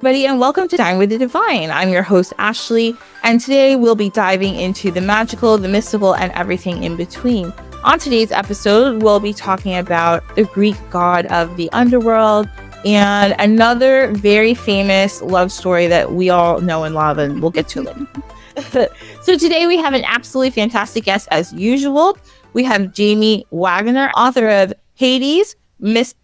everybody, and welcome to Dine with the Divine. I'm your host, Ashley, and today we'll be diving into the magical, the mystical, and everything in between. On today's episode, we'll be talking about the Greek god of the Underworld and another very famous love story that we all know and love, and we'll get to later. So today we have an absolutely fantastic guest as usual. We have Jamie Waggoner, author of Hades, Myth,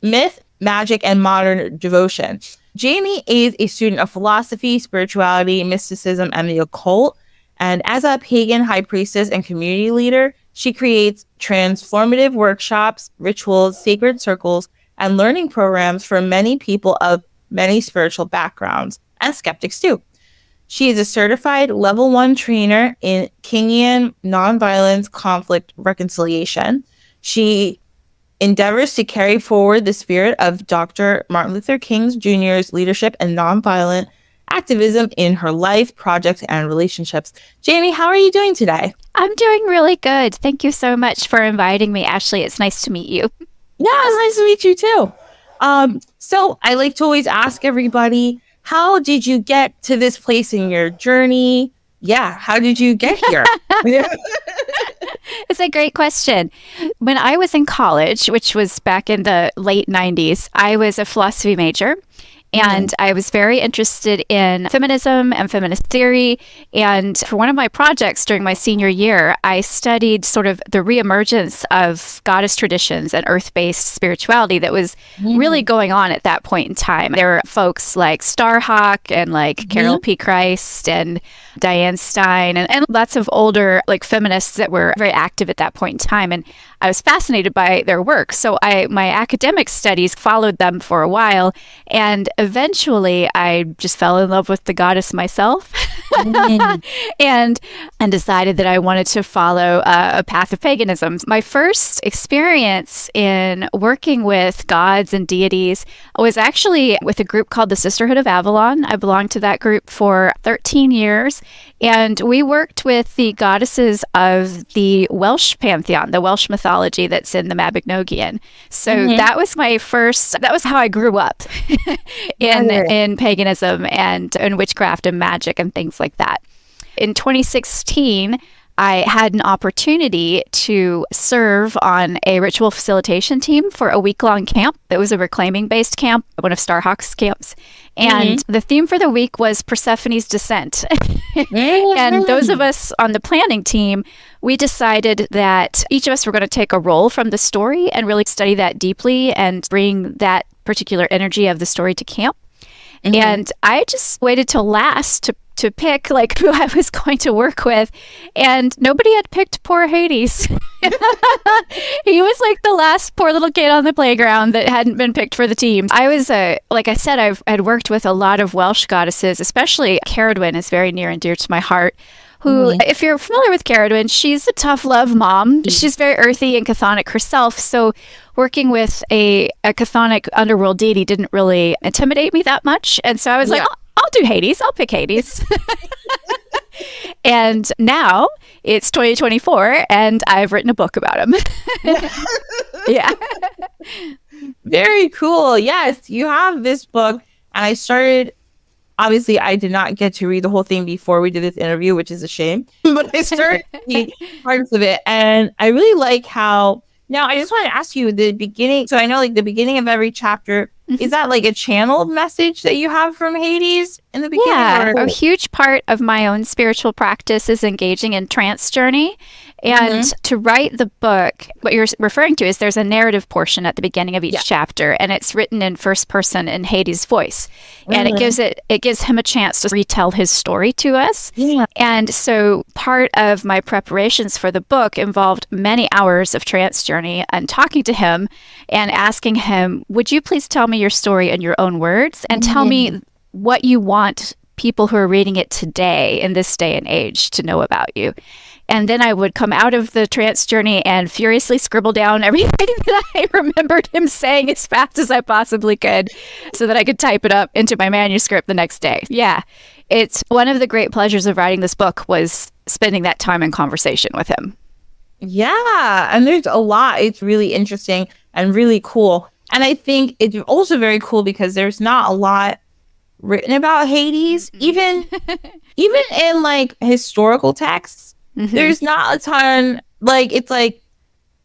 Magic, and Modern Devotion. Jamie is a student of philosophy, spirituality, mysticism, and the occult. And as a pagan high priestess and community leader, she creates transformative workshops, rituals, sacred circles, and learning programs for many people of many spiritual backgrounds, and skeptics too. She is a certified level 1 trainer in Kingian nonviolence conflict reconciliation. She endeavors to carry forward the spirit of Dr. Martin Luther King Jr.'s leadership and nonviolent activism in her life, projects, and relationships. Jamie, how are you doing today? I'm doing really good. Thank you so much for inviting me, Ashley. It's nice to meet you. Yeah, it's nice to meet you too. So I like to always ask everybody, how did you get to this place in your journey? Yeah, how did you get here? It's a great question. When I was in college, which was back in the late 90s, I was a philosophy major. And I was very interested in feminism and feminist theory. And for one of my projects during my senior year, I studied sort of the reemergence of goddess traditions and earth-based spirituality that was really going on at that point in time. There were folks like Starhawk and like Carol P. Christ and Diane Stein and lots of older like feminists that were very active at that point in time. And I was fascinated by their work. So my academic studies followed them for a while. And eventually I just fell in love with the goddess myself and decided that I wanted to follow a path of paganism. My first experience in working with gods and deities was actually with a group called the Sisterhood of Avalon. I belonged to that group for 13 years. And we worked with the goddesses of the Welsh pantheon, the Welsh mythology that's in the Mabinogion. So that was that was how I grew up in paganism and in witchcraft and magic and things like that. In 2016, I had an opportunity to serve on a ritual facilitation team for a week-long camp. It was a reclaiming-based camp, one of Starhawk's camps. And the theme for the week was Persephone's Descent. And those of us on the planning team, we decided that each of us were going to take a role from the story and really study that deeply and bring that particular energy of the story to camp. And I just waited till last to pick like who I was going to work with, and nobody had picked poor Hades. He was like the last poor little kid on the playground that hadn't been picked for the team. I was like I said, I'd worked with a lot of Welsh goddesses, especially Ceridwen is very near and dear to my heart. Who, if you're familiar with Ceridwen, she's a tough love mom. She's very earthy and chthonic herself. So working with a chthonic underworld deity didn't really intimidate me that much. And so I was like, I'll do Hades. I'll pick Hades. And now it's 2024 and I've written a book about him. Yeah. Very cool. Yes, you have this book. And I started... Obviously, I did not get to read the whole thing before we did this interview, which is a shame. But I started reading parts of it. And I really like how... Now, I just want to ask you the beginning. So I know like the beginning of every chapter, is that like a channeled message that you have from Hades in the beginning? Yeah, a huge part of my own spiritual practice is engaging in trance journey. And to write the book, what you're referring to is there's a narrative portion at the beginning of each chapter, and it's written in first person in Hades' voice. And it gives him a chance to retell his story to us. And so part of my preparations for the book involved many hours of trance journey and talking to him and asking him, would you please tell me your story in your own words and tell me what you want people who are reading it today in this day and age to know about you. And then I would come out of the trance journey and furiously scribble down everything that I remembered him saying as fast as I possibly could so that I could type it up into my manuscript the next day. Yeah, it's one of the great pleasures of writing this book was spending that time in conversation with him. Yeah, and there's a lot. It's really interesting and really cool. And I think it's also very cool because there's not a lot written about Hades. Even in like historical texts, there's not a ton. Like, it's like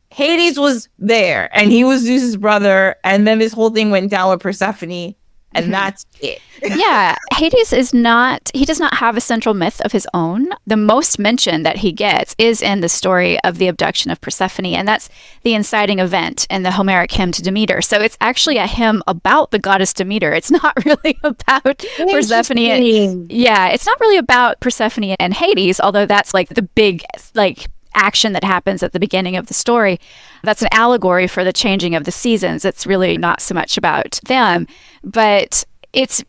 Hades was there and he was Zeus's brother, and then this whole thing went down with Persephone, and that's it. Yeah, Hades does not have a central myth of his own. The most mention that he gets is in the story of the abduction of Persephone, and that's the inciting event in the Homeric hymn to Demeter. So it's actually a hymn about the goddess Demeter. It's not really about Persephone. It's not really about Persephone and Hades, although that's like the big like action that happens at the beginning of the story. That's an allegory for the changing of the seasons. It's really not so much about them, but it's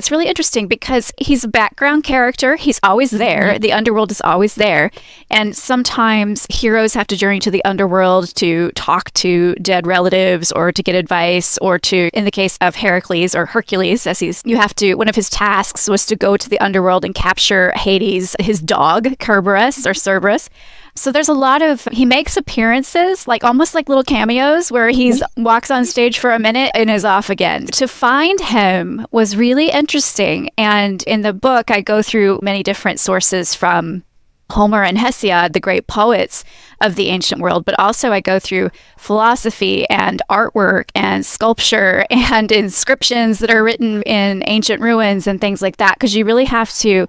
really interesting because he's a background character. He's always there. The underworld is always there. And sometimes heroes have to journey to the underworld to talk to dead relatives or to get advice, or to, in the case of Heracles or Hercules, one of his tasks was to go to the underworld and capture Hades, his dog, Cerberus. So there's a lot of, he makes appearances, like almost like little cameos where he walks on stage for a minute and is off again. To find him was really interesting. And in the book, I go through many different sources from Homer and Hesiod, the great poets of the ancient world, but also I go through philosophy and artwork and sculpture and inscriptions that are written in ancient ruins and things like that, because you really have to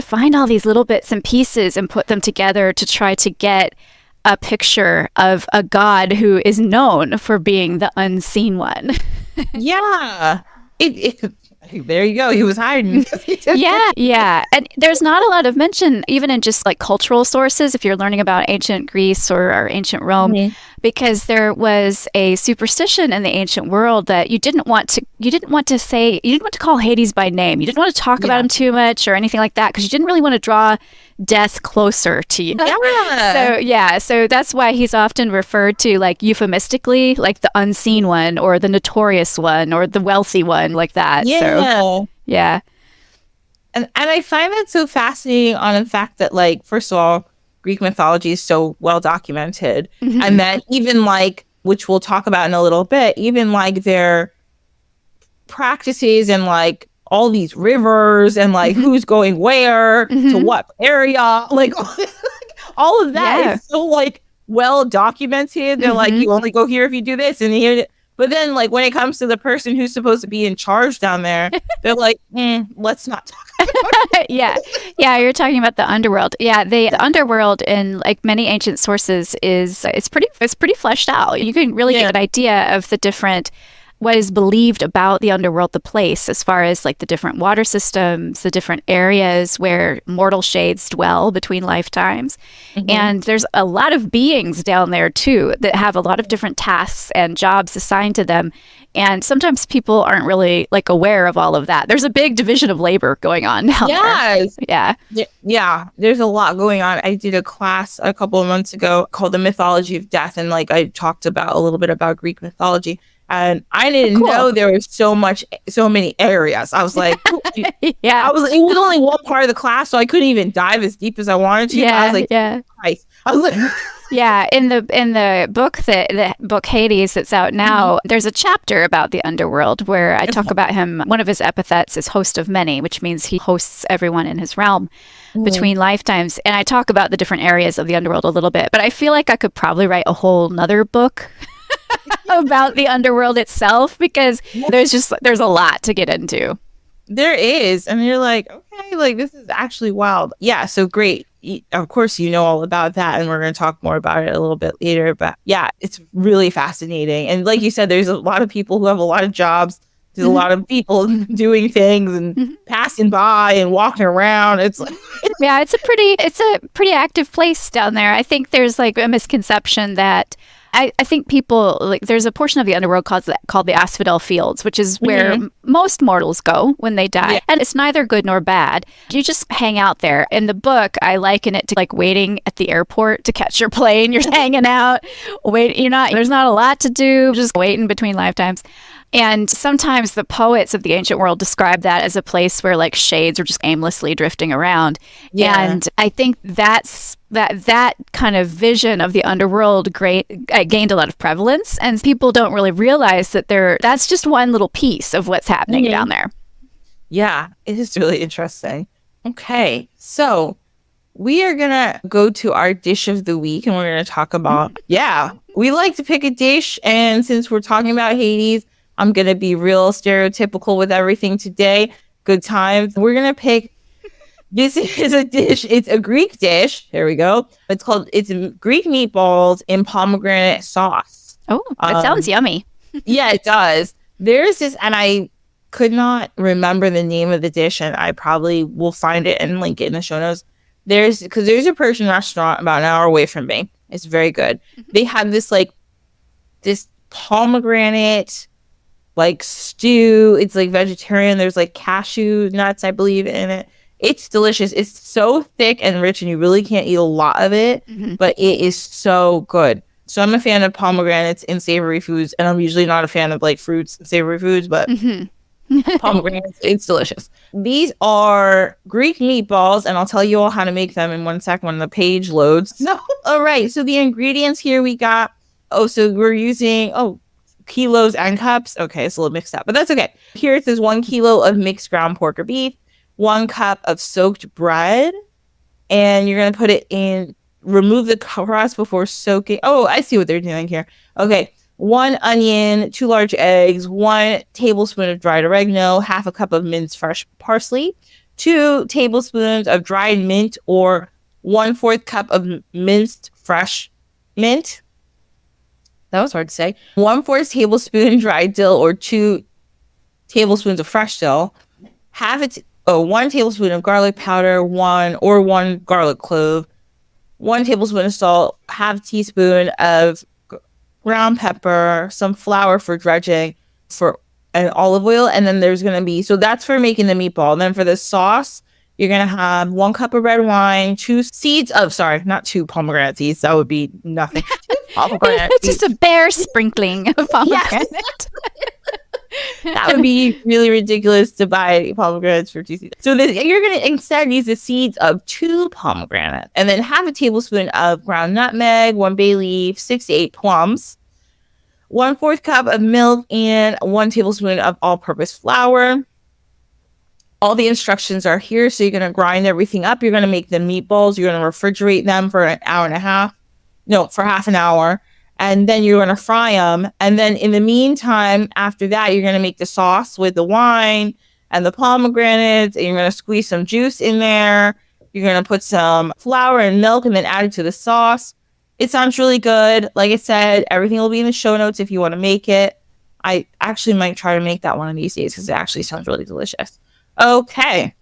find all these little bits and pieces and put them together to try to get a picture of a god who is known for being the unseen one. Yeah. There you go. He was hiding. Yeah. And there's not a lot of mention, even in just like cultural sources, if you're learning about ancient Greece or ancient Rome, because there was a superstition in the ancient world that you didn't want to call Hades by name. You didn't want to talk about him too much or anything like that, because you didn't really want to draw death closer to you. So that's why he's often referred to like euphemistically, like the unseen one or the notorious one or the wealthy one, like that. And I find that so fascinating on the fact that, like, first of all, Greek mythology is so well documented, and that even like, which we'll talk about in a little bit, even like their practices and like all these rivers and like who's going where to what area, like all of that is so like well documented. They're like, you only go here if you do this and here. But then like when it comes to the person who's supposed to be in charge down there, they're like, let's not talk about it. You're talking about the underworld. The underworld in like many ancient sources it's pretty fleshed out. You can really get an idea of the different, what is believed about the underworld, the place, as far as like the different water systems, the different areas where mortal shades dwell between lifetimes. And there's a lot of beings down there too that have a lot of different tasks and jobs assigned to them. And sometimes people aren't really like aware of all of that. There's a big division of labor going on down there. Yeah, there's a lot going on. I did a class a couple of months ago called The Mythology of Death, and like I talked about a little bit about Greek mythology. And I didn't know there was so many areas. I was like, it was only one part of the class, so I couldn't even dive as deep as I wanted to. I was like, Christ. I was like, in the book Hades that's out now, there's a chapter about the underworld where I talk about him. One of his epithets is host of many, which means he hosts everyone in his realm between lifetimes. And I talk about the different areas of the underworld a little bit, but I feel like I could probably write a whole nother book about the underworld itself, because there's a lot to get into. There is. And you're like, okay, like this is actually wild. Yeah, so great. Of course you know all about that, and we're going to talk more about it a little bit later, but yeah, it's really fascinating. And like you said, there's a lot of people who have a lot of jobs. There's a lot of people doing things and passing by and walking around. It's like it's a pretty active place down there. I think there's like a misconception that I think people, like, there's a portion of the underworld called the Asphodel Fields, which is where most mortals go when they die. And it's neither good nor bad. You just hang out there. In the book, I liken it to like waiting at the airport to catch your plane. You're hanging out, there's not a lot to do, just waiting between lifetimes. And sometimes the poets of the ancient world describe that as a place where like shades are just aimlessly drifting around. And I think that kind of vision of the underworld gained a lot of prevalence, and people don't really realize that that's just one little piece of what's happening down there. Yeah, it is really interesting. Okay, so we are going to go to our dish of the week and we're going to talk about, we like to pick a dish. And since we're talking about Hades, I'm going to be real stereotypical with everything today. Good times. We're going to pick, this is a dish. It's a Greek dish. There we go. It's Greek meatballs in pomegranate sauce. Oh, that sounds yummy. Yeah, it does. There's this, and I could not remember the name of the dish, and I probably will find it and link it in the show notes. There's a Persian restaurant about an hour away from me. It's very good. They have this pomegranate stew. It's vegetarian. There's cashew nuts, I believe, in it. It's delicious. It's so thick and rich, and you really can't eat a lot of it, but it is so good. So I'm a fan of pomegranates in savory foods, and I'm usually not a fan of fruits and savory foods, but pomegranates, it's delicious. These are Greek meatballs, and I'll tell you all how to make them in 1 second when the page loads. So, all right. So the ingredients here we got. So we're using kilos and cups. Okay, it's a little mixed up, but that's okay. Here it says 1 kilo of mixed ground pork or beef, 1 cup of soaked bread, and you're gonna put it in. Remove the crust before soaking. Oh, I see what they're doing here. Okay. 1 onion, 2 large eggs, 1 tablespoon of dried oregano, half a cup of minced fresh parsley, 2 tablespoons of dried mint or 1/4 cup of minced fresh mint. That was hard to say. 1/4 tablespoon dried dill or 2 tablespoons of fresh dill, 1 tablespoon of garlic powder, 1 garlic clove, 1 tablespoon of salt, half teaspoon of ground pepper, some flour for dredging, and olive oil. And then there's going to be, so that's for making the meatball. And then for the sauce, you're going to have 1 cup of red wine, 2 not 2 pomegranate seeds. That would be nothing. It's just a bare sprinkling of pomegranate. Yes. That would be really ridiculous to buy pomegranates for 2 seeds. So you're going to instead use the seeds of 2 pomegranates, and then half a tablespoon of ground nutmeg, 1 bay leaf, 6 to 8 plums, 1/4 cup of milk, and 1 tablespoon of all-purpose flour. All the instructions are here. So you're going to grind everything up. You're going to make the meatballs. You're going to refrigerate them for an hour and a half. No, for half an hour. And then you're going to fry them. And then in the meantime, after that, you're going to make the sauce with the wine and the pomegranates. And you're going to squeeze some juice in there. You're going to put some flour and milk and then add it to the sauce. It sounds really good. Like I said, everything will be in the show notes if you want to make it. I actually might try to make that one of these days because it actually sounds really delicious. Okay.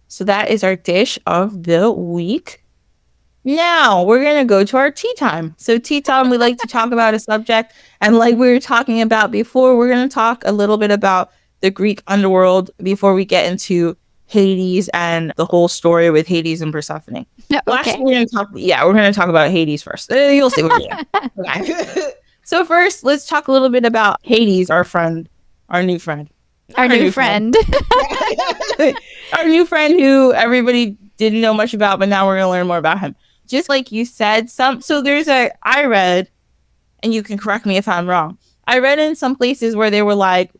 So that is our dish of the week. Now we're going to go to our tea time. So tea time, we like to talk about a subject. And like we were talking about before, we're going to talk a little bit about the Greek underworld before we get into Hades and the whole story with Hades and Persephone. Okay. Well, actually, we're going to talk about Hades first. You'll see what we're doing. Okay. So first, let's talk a little bit about Hades, our new friend. Our new friend. Our new friend who everybody didn't know much about, but now we're going to learn more about him. Just like you said, I read, and you can correct me if I'm wrong. I read in some places where they were like,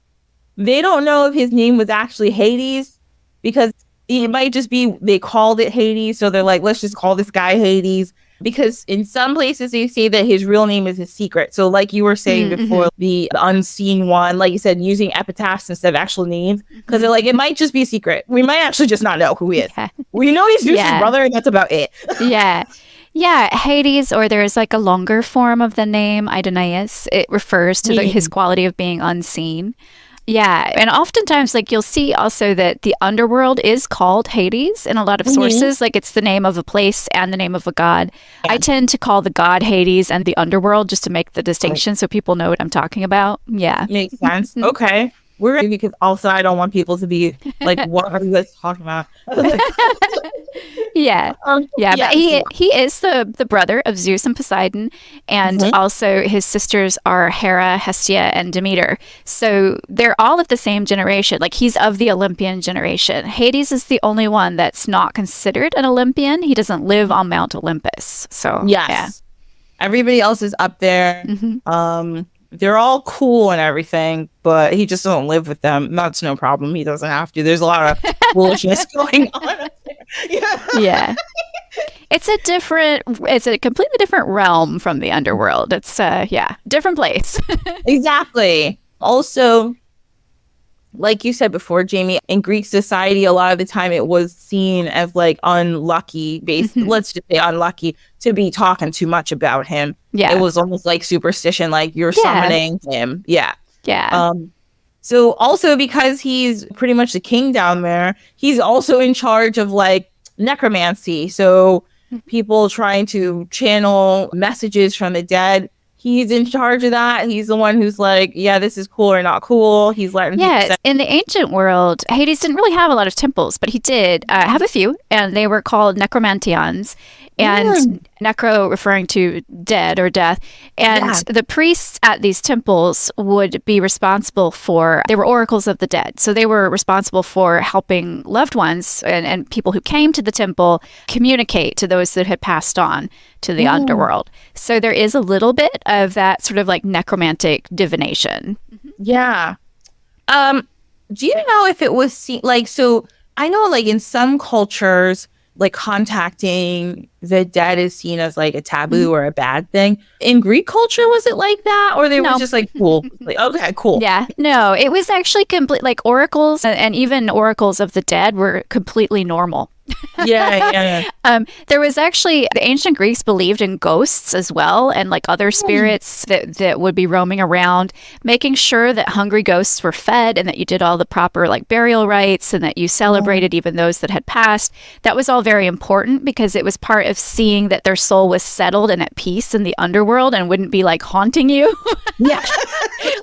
they don't know if his name was actually Hades because it might just be, they called it Hades. So they're like, let's just call this guy Hades. Because in some places they say that his real name is a secret. So like you were saying before, the unseen one, like you said, using epitaphs instead of actual names. Because they're like, it might just be a secret. We might actually just not know who he is. Yeah. We know he's Zeus's brother, and that's about it. Yeah, Hades, or there's like a longer form of the name, Idaho. It refers to his quality of being unseen. Yeah, and oftentimes, like, you'll see also that the underworld is called Hades in a lot of sources. Like, it's the name of a place and the name of a god. Yeah. I tend to call the god Hades and the underworld just to make the distinction so people know what I'm talking about. Yeah. Makes sense. Okay. We're ready because also I don't want people to be like, what are you guys talking about? But he is the brother of Zeus and Poseidon, and also his sisters are Hera, Hestia, and Demeter. So they're all of the same generation. Like, he's of the Olympian generation. Hades is the only one that's not considered an Olympian. He doesn't live on Mount Olympus. So everybody else is up there. they're all cool and everything, but he just doesn't live with them. That's no problem. He doesn't have to. There's a lot of foolishness going on up there. Yeah. It's a completely different realm from the underworld. It's different place. Exactly. Also, like you said before, Jamie, in Greek society, a lot of the time it was seen as like unlucky, let's just say unlucky, to be talking too much about him. Yeah. It was almost like superstition, like you're summoning him. Yeah. Yeah. So also because he's pretty much the king down there, he's also in charge of like necromancy. So people trying to channel messages from the dead. He's in charge of that. He's the one who's like, yeah, this is cool or not cool. He's letting people in the ancient world, Hades didn't really have a lot of temples, but he did have a few, and they were called necromantions. And necro referring to dead or death. And the priests at these temples would be responsible they were oracles of the dead. So they were responsible for helping loved ones and people who came to the temple communicate to those that had passed on to the underworld. So there is a little bit of that sort of like necromantic divination. Yeah. Do you know if it was so I know like in some cultures, like contacting the dead is seen as like a taboo or a bad thing. In Greek culture, was it like that? Or they were just like, cool. Like, okay, cool. Yeah. No, it was actually complete, like oracles and even oracles of the dead were completely normal. Yeah. There was actually, the ancient Greeks believed in ghosts as well, and like other spirits that would be roaming around, making sure that hungry ghosts were fed and that you did all the proper like burial rites and that you celebrated even those that had passed. That was all very important because it was part of seeing that their soul was settled and at peace in the underworld and wouldn't be like haunting you. Yeah.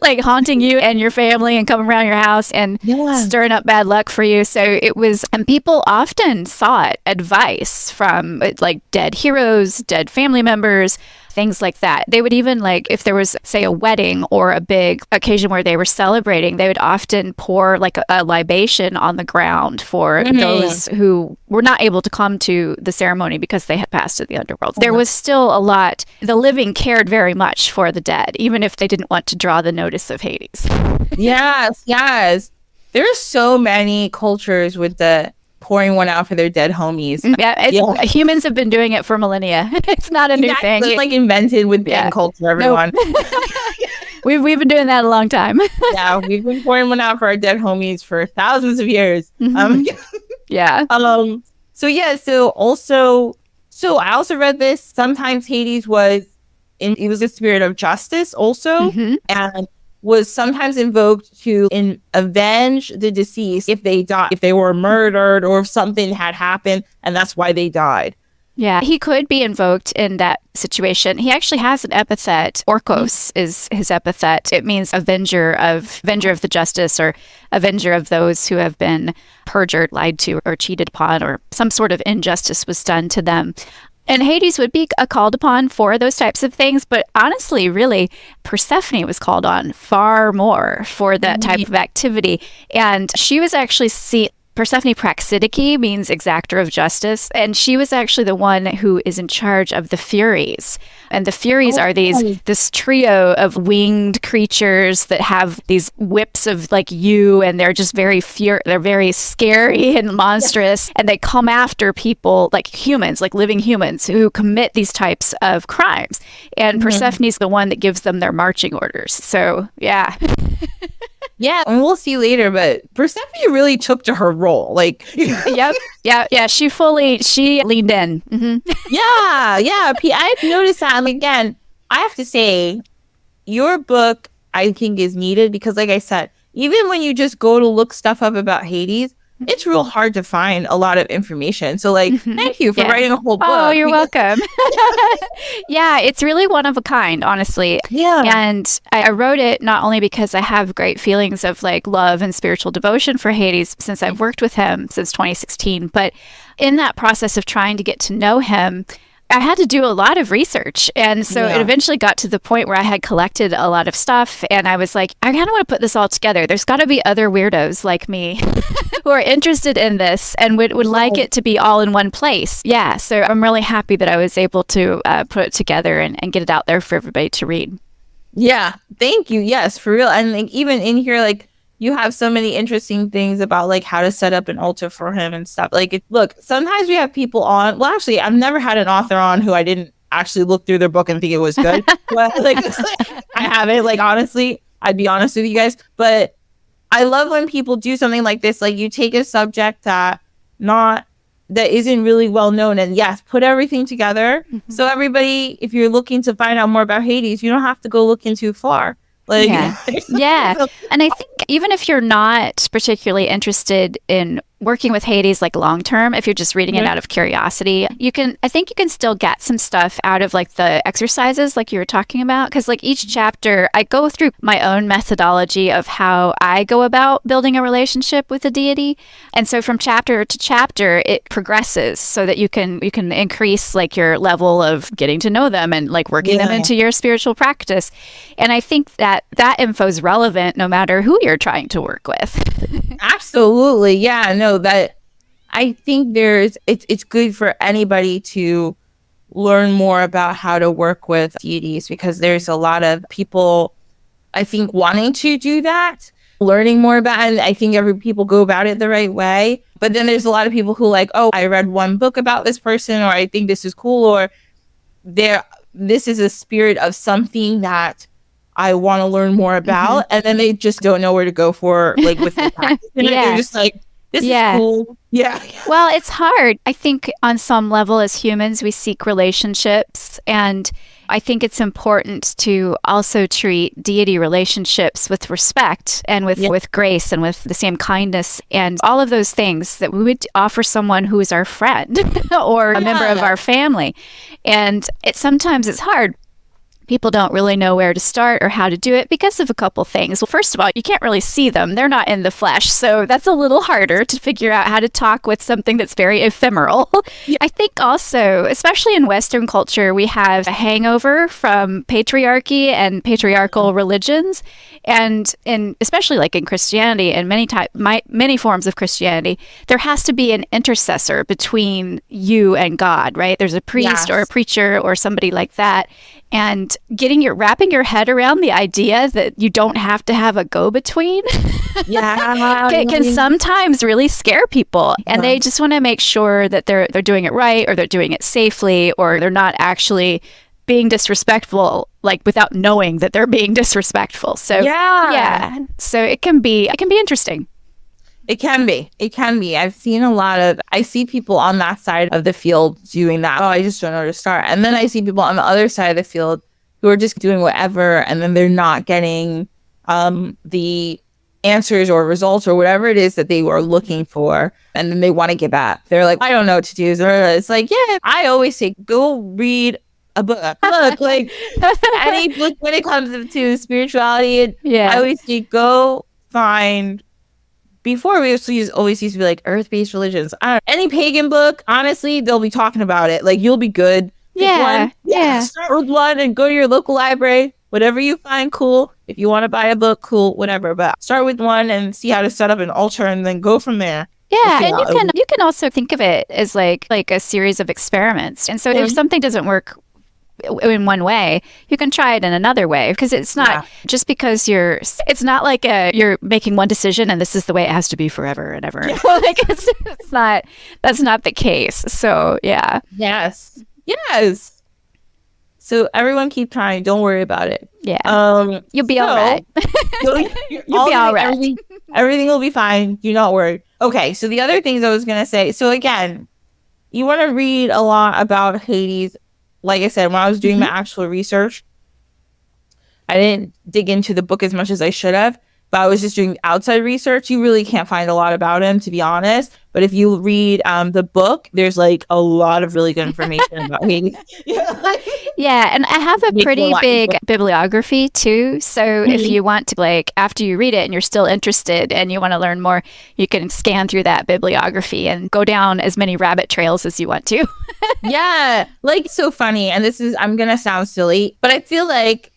Like haunting you and your family and coming around your house and stirring up bad luck for you. So it was, and people often sought advice from like dead heroes, dead family members, things like that. They would even like, if there was, say, a wedding or a big occasion where they were celebrating, they would often pour like a libation on the ground for those who were not able to come to the ceremony because they had passed to the underworld. There was still a lot, the living cared very much for the dead, even if they didn't want to draw the notice of Hades. Yes. There's so many cultures with the pouring one out for their dead homies. Humans have been doing it for millennia. It's not a new thing. It's like invented with Pagan culture, everyone. We've been doing that a long time. Yeah, we've been pouring one out for our dead homies for thousands of years. So I also read this. Sometimes Hades he was a spirit of justice also, and was sometimes invoked to avenge the deceased if they died, if they were murdered or if something had happened, and that's why they died. Yeah, he could be invoked in that situation. He actually has an epithet. Orkos is his epithet. It means avenger of the justice, or avenger of those who have been perjured, lied to, or cheated upon, or some sort of injustice was done to them. And Hades would be called upon for those types of things. But honestly, really, Persephone was called on far more for that type of activity. And she was actually Persephone Praxidike means exactor of justice. And she was actually the one who is in charge of the Furies. And the Furies are this trio of winged creatures that have these whips of like you, and they're just they're very scary and monstrous. And they come after people like humans, like living humans who commit these types of crimes. And Persephone's the one that gives them their marching orders. So, yeah. Yeah, and we'll see later, but Persephone really took to her role. Like, Yeah. She leaned in. I've noticed that. And again, I have to say, your book, I think, is needed because, like I said, even when you just go to look stuff up about Hades, it's real hard to find a lot of information. So, like, thank you for writing a whole book. Oh, you're welcome. Yeah, it's really one of a kind, honestly. Yeah. And I wrote it not only because I have great feelings of like love and spiritual devotion for Hades since I've worked with him since 2016, but in that process of trying to get to know him, I had to do a lot of research. And so it eventually got to the point where I had collected a lot of stuff. And I was like, I kind of want to put this all together. There's got to be other weirdos like me who are interested in this and would like it to be all in one place. Yeah. So I'm really happy that I was able to put it together and get it out there for everybody to read. Yeah, thank you. Yes, for real. And like even in here, like you have so many interesting things about like how to set up an altar for him and stuff. Like, look, sometimes we have people on. Well, actually, I've never had an author on who I didn't actually look through their book and think it was good. But like, I haven't. Like, honestly, I'd be honest with you guys. But I love when people do something like this. Like, you take a subject that isn't really well known, and yes, put everything together. So everybody, if you're looking to find out more about Hades, you don't have to go looking too far. Like, yeah. And I think even if you're not particularly interested in working with Hades like long term, if you're just reading it out of curiosity, I think you can still get some stuff out of like the exercises like you were talking about. Because like each chapter, I go through my own methodology of how I go about building a relationship with a deity. And so from chapter to chapter, it progresses so that you can increase like your level of getting to know them and like working them into your spiritual practice. And I think that info is relevant no matter who you're trying to work with. Absolutely. Yeah, no, that I think it's good for anybody to learn more about how to work with deities, because there's a lot of people, I think, wanting to do that, learning more about it. And I think every people go about it the right way. But then there's a lot of people who like, oh, I read one book about this person, or I think this is cool, or this is a spirit of something that I want to learn more about. And then they just don't know where to go for, like, with the practice. They're just like, this is cool. Yeah. Well, it's hard. I think on some level as humans, we seek relationships. And I think it's important to also treat deity relationships with respect and with grace and with the same kindness and all of those things that we would offer someone who is our friend or a member of our family. And sometimes it's hard. People don't really know where to start or how to do it because of a couple things. Well, first of all, you can't really see them. They're not in the flesh. So that's a little harder to figure out how to talk with something that's very ephemeral. I think also, especially in Western culture, we have a hangover from patriarchy and patriarchal religions. And especially like in Christianity and many forms of Christianity, there has to be an intercessor between you and God, right? There's a priest or a preacher or somebody like that. And wrapping your head around the idea that you don't have to have a go-between can sometimes really scare people. And they just want to make sure that they're doing it right, or they're doing it safely, or they're not actually being disrespectful, like without knowing that they're being disrespectful. So so it can be interesting. It can be. I see people on that side of the field doing that. Oh, I just don't know where to start. And then I see people on the other side of the field who are just doing whatever, and then they're not getting the answers or results or whatever it is that they were looking for. And then they want to give up. They're like, I don't know what to do. So it's like, I always say, go read a book. Look, like any book when it comes to spirituality, I always say, go find. Before, we always used to be like earth-based religions. Any pagan book, honestly, they'll be talking about it. Like, you'll be good. Pick one. Start with one and go to your local library. Whatever you find cool. If you want to buy a book, cool, whatever. But start with one and see how to set up an altar, and then go from there. Yeah, and you can also think of it as like a series of experiments. And so if something doesn't work in one way, you can try it in another way, because it's not just because it's not like you're making one decision and this is the way it has to be forever and ever. Like it's not, that's not the case. So yes, so everyone keep trying, don't worry about it. You'll be all right. You'll be all right. Everything will be fine, do not worry. Okay, so the other things I was gonna say, so again, you want to read a lot about Hades. Like I said, when I was doing my actual research, I didn't dig into the book as much as I should have, but I was just doing outside research. You really can't find a lot about him, to be honest. But if you read the book, there's like a lot of really good information about Hades. And I have a pretty big bibliography too. So if you want to, like, after you read it and you're still interested and you want to learn more, you can scan through that bibliography and go down as many rabbit trails as you want to. Like, so funny. And I'm going to sound silly, but I feel like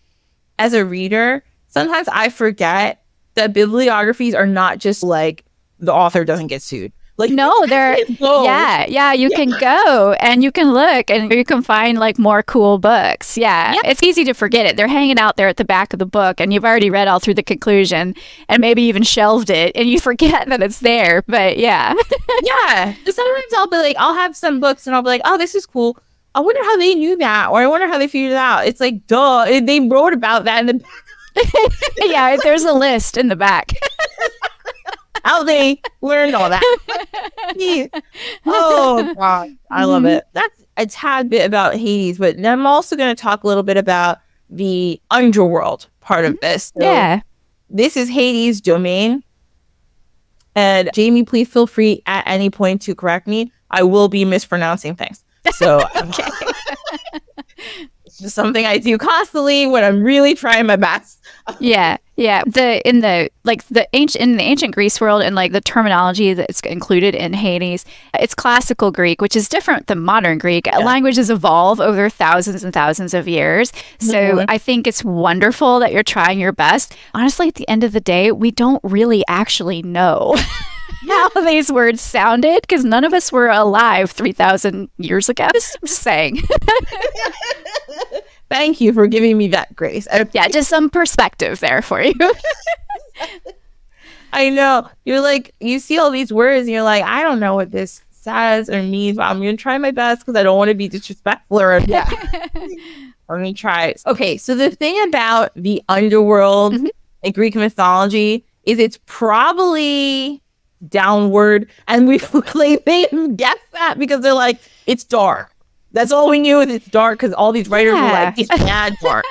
as a reader, sometimes I forget that bibliographies are not just like the author doesn't get sued. Like, no, you can go and you can look and you can find like more cool books. Yeah. It's easy to forget it. They're hanging out there at the back of the book and you've already read all through the conclusion and maybe even shelved it and you forget that it's there. But yeah. Yeah. Sometimes I'll be like, I'll have some books and I'll be like, oh, this is cool. I wonder how they knew that, or I wonder how they figured it out. It's like, duh, they wrote about that in the back. Yeah, there's a list in the back. How they learned all that. Oh, God. I love it. That's a tad bit about Hades, but I'm also going to talk a little bit about the underworld part of this. So this is Hades' domain. And Jamie, please feel free at any point to correct me. I will be mispronouncing things. So okay. it's just something I do constantly when I'm really trying my best. Yeah. In the ancient Greece world and like the terminology that's included in Hades, it's classical Greek, which is different than modern Greek. Languages evolve over thousands and thousands of years. So I think it's wonderful that you're trying your best. Honestly, at the end of the day, we don't really actually know how these words sounded because none of us were alive 3,000 years ago. I'm just saying. Thank you for giving me that grace. Yeah, just some perspective there for you. I know. You're like, you see all these words and you're like, I don't know what this says or means, but I'm going to try my best because I don't want to be disrespectful or I'm going to try. Okay, so the thing about the underworld in Greek mythology is it's probably downward, and we they guess that because they're like, it's dark. That's all we knew is it's dark because all these writers were like, it's bad dark.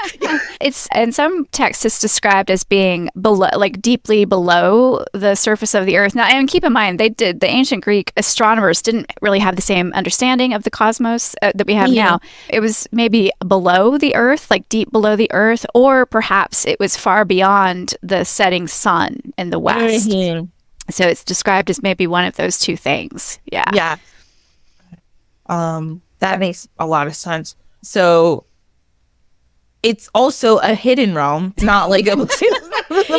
It's in some texts it's described as being below, like deeply below the surface of the earth. Now, and keep in mind, the ancient Greek astronomers didn't really have the same understanding of the cosmos that we have now. It was maybe below the earth, like deep below the earth, or perhaps it was far beyond the setting sun in the west. So it's described as maybe one of those two things. Yeah. That makes a lot of sense. So it's also a hidden realm, not like a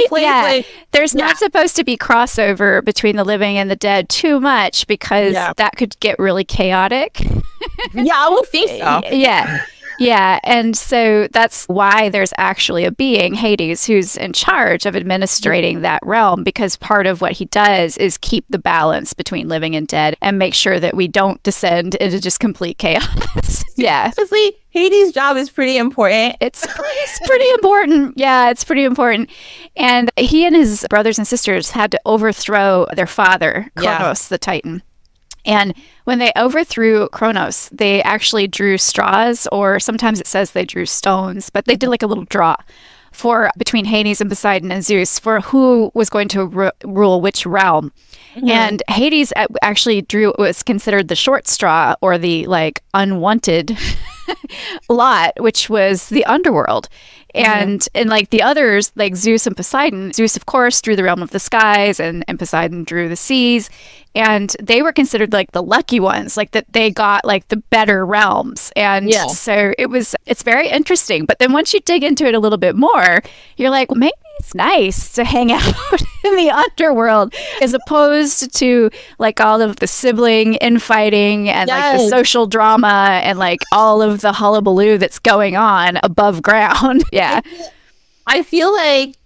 place. There's not supposed to be crossover between the living and the dead too much because that could get really chaotic. I would think so. Yeah, and so that's why there's actually a being, Hades, who's in charge of administrating that realm, because part of what he does is keep the balance between living and dead and make sure that we don't descend into just complete chaos. Honestly, Hades' job is pretty important. It's pretty important. Yeah, it's pretty important. And he and his brothers and sisters had to overthrow their father, Kronos, the Titan. And when they overthrew Kronos, they actually drew straws, or sometimes it says they drew stones, but they did like a little draw for between Hades and Poseidon and Zeus for who was going to rule which realm. And Hades actually was considered the short straw, or the like unwanted lot, which was the underworld. And like the others, like Zeus and Poseidon, Zeus, of course, drew the realm of the skies, and Poseidon drew the seas. And they were considered like the lucky ones, like that they got like the better realms. And so it's very interesting. But then once you dig into it a little bit more, you're like, well, maybe it's nice to hang out in the underworld as opposed to like all of the sibling infighting and like the social drama and like all of the hullabaloo that's going on above ground. I feel like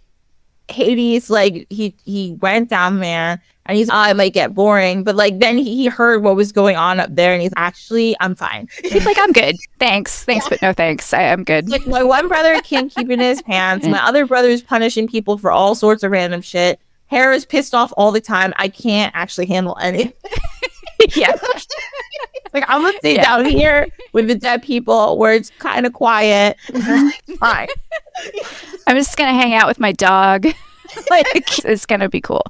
Hades, like he went down there and he's, it might get boring, but like then he heard what was going on up there and he's actually, I'm fine. He's like, I'm good. Thanks, but no thanks. I'm good. Like my one brother can't keep it in his pants. My other brother's punishing people for all sorts of random shit. Hera is pissed off all the time. I can't actually handle anything. Like I'm gonna stay down here with the dead people where it's kind of quiet. Fine. I'm just gonna hang out with my dog. Like it's gonna be cool.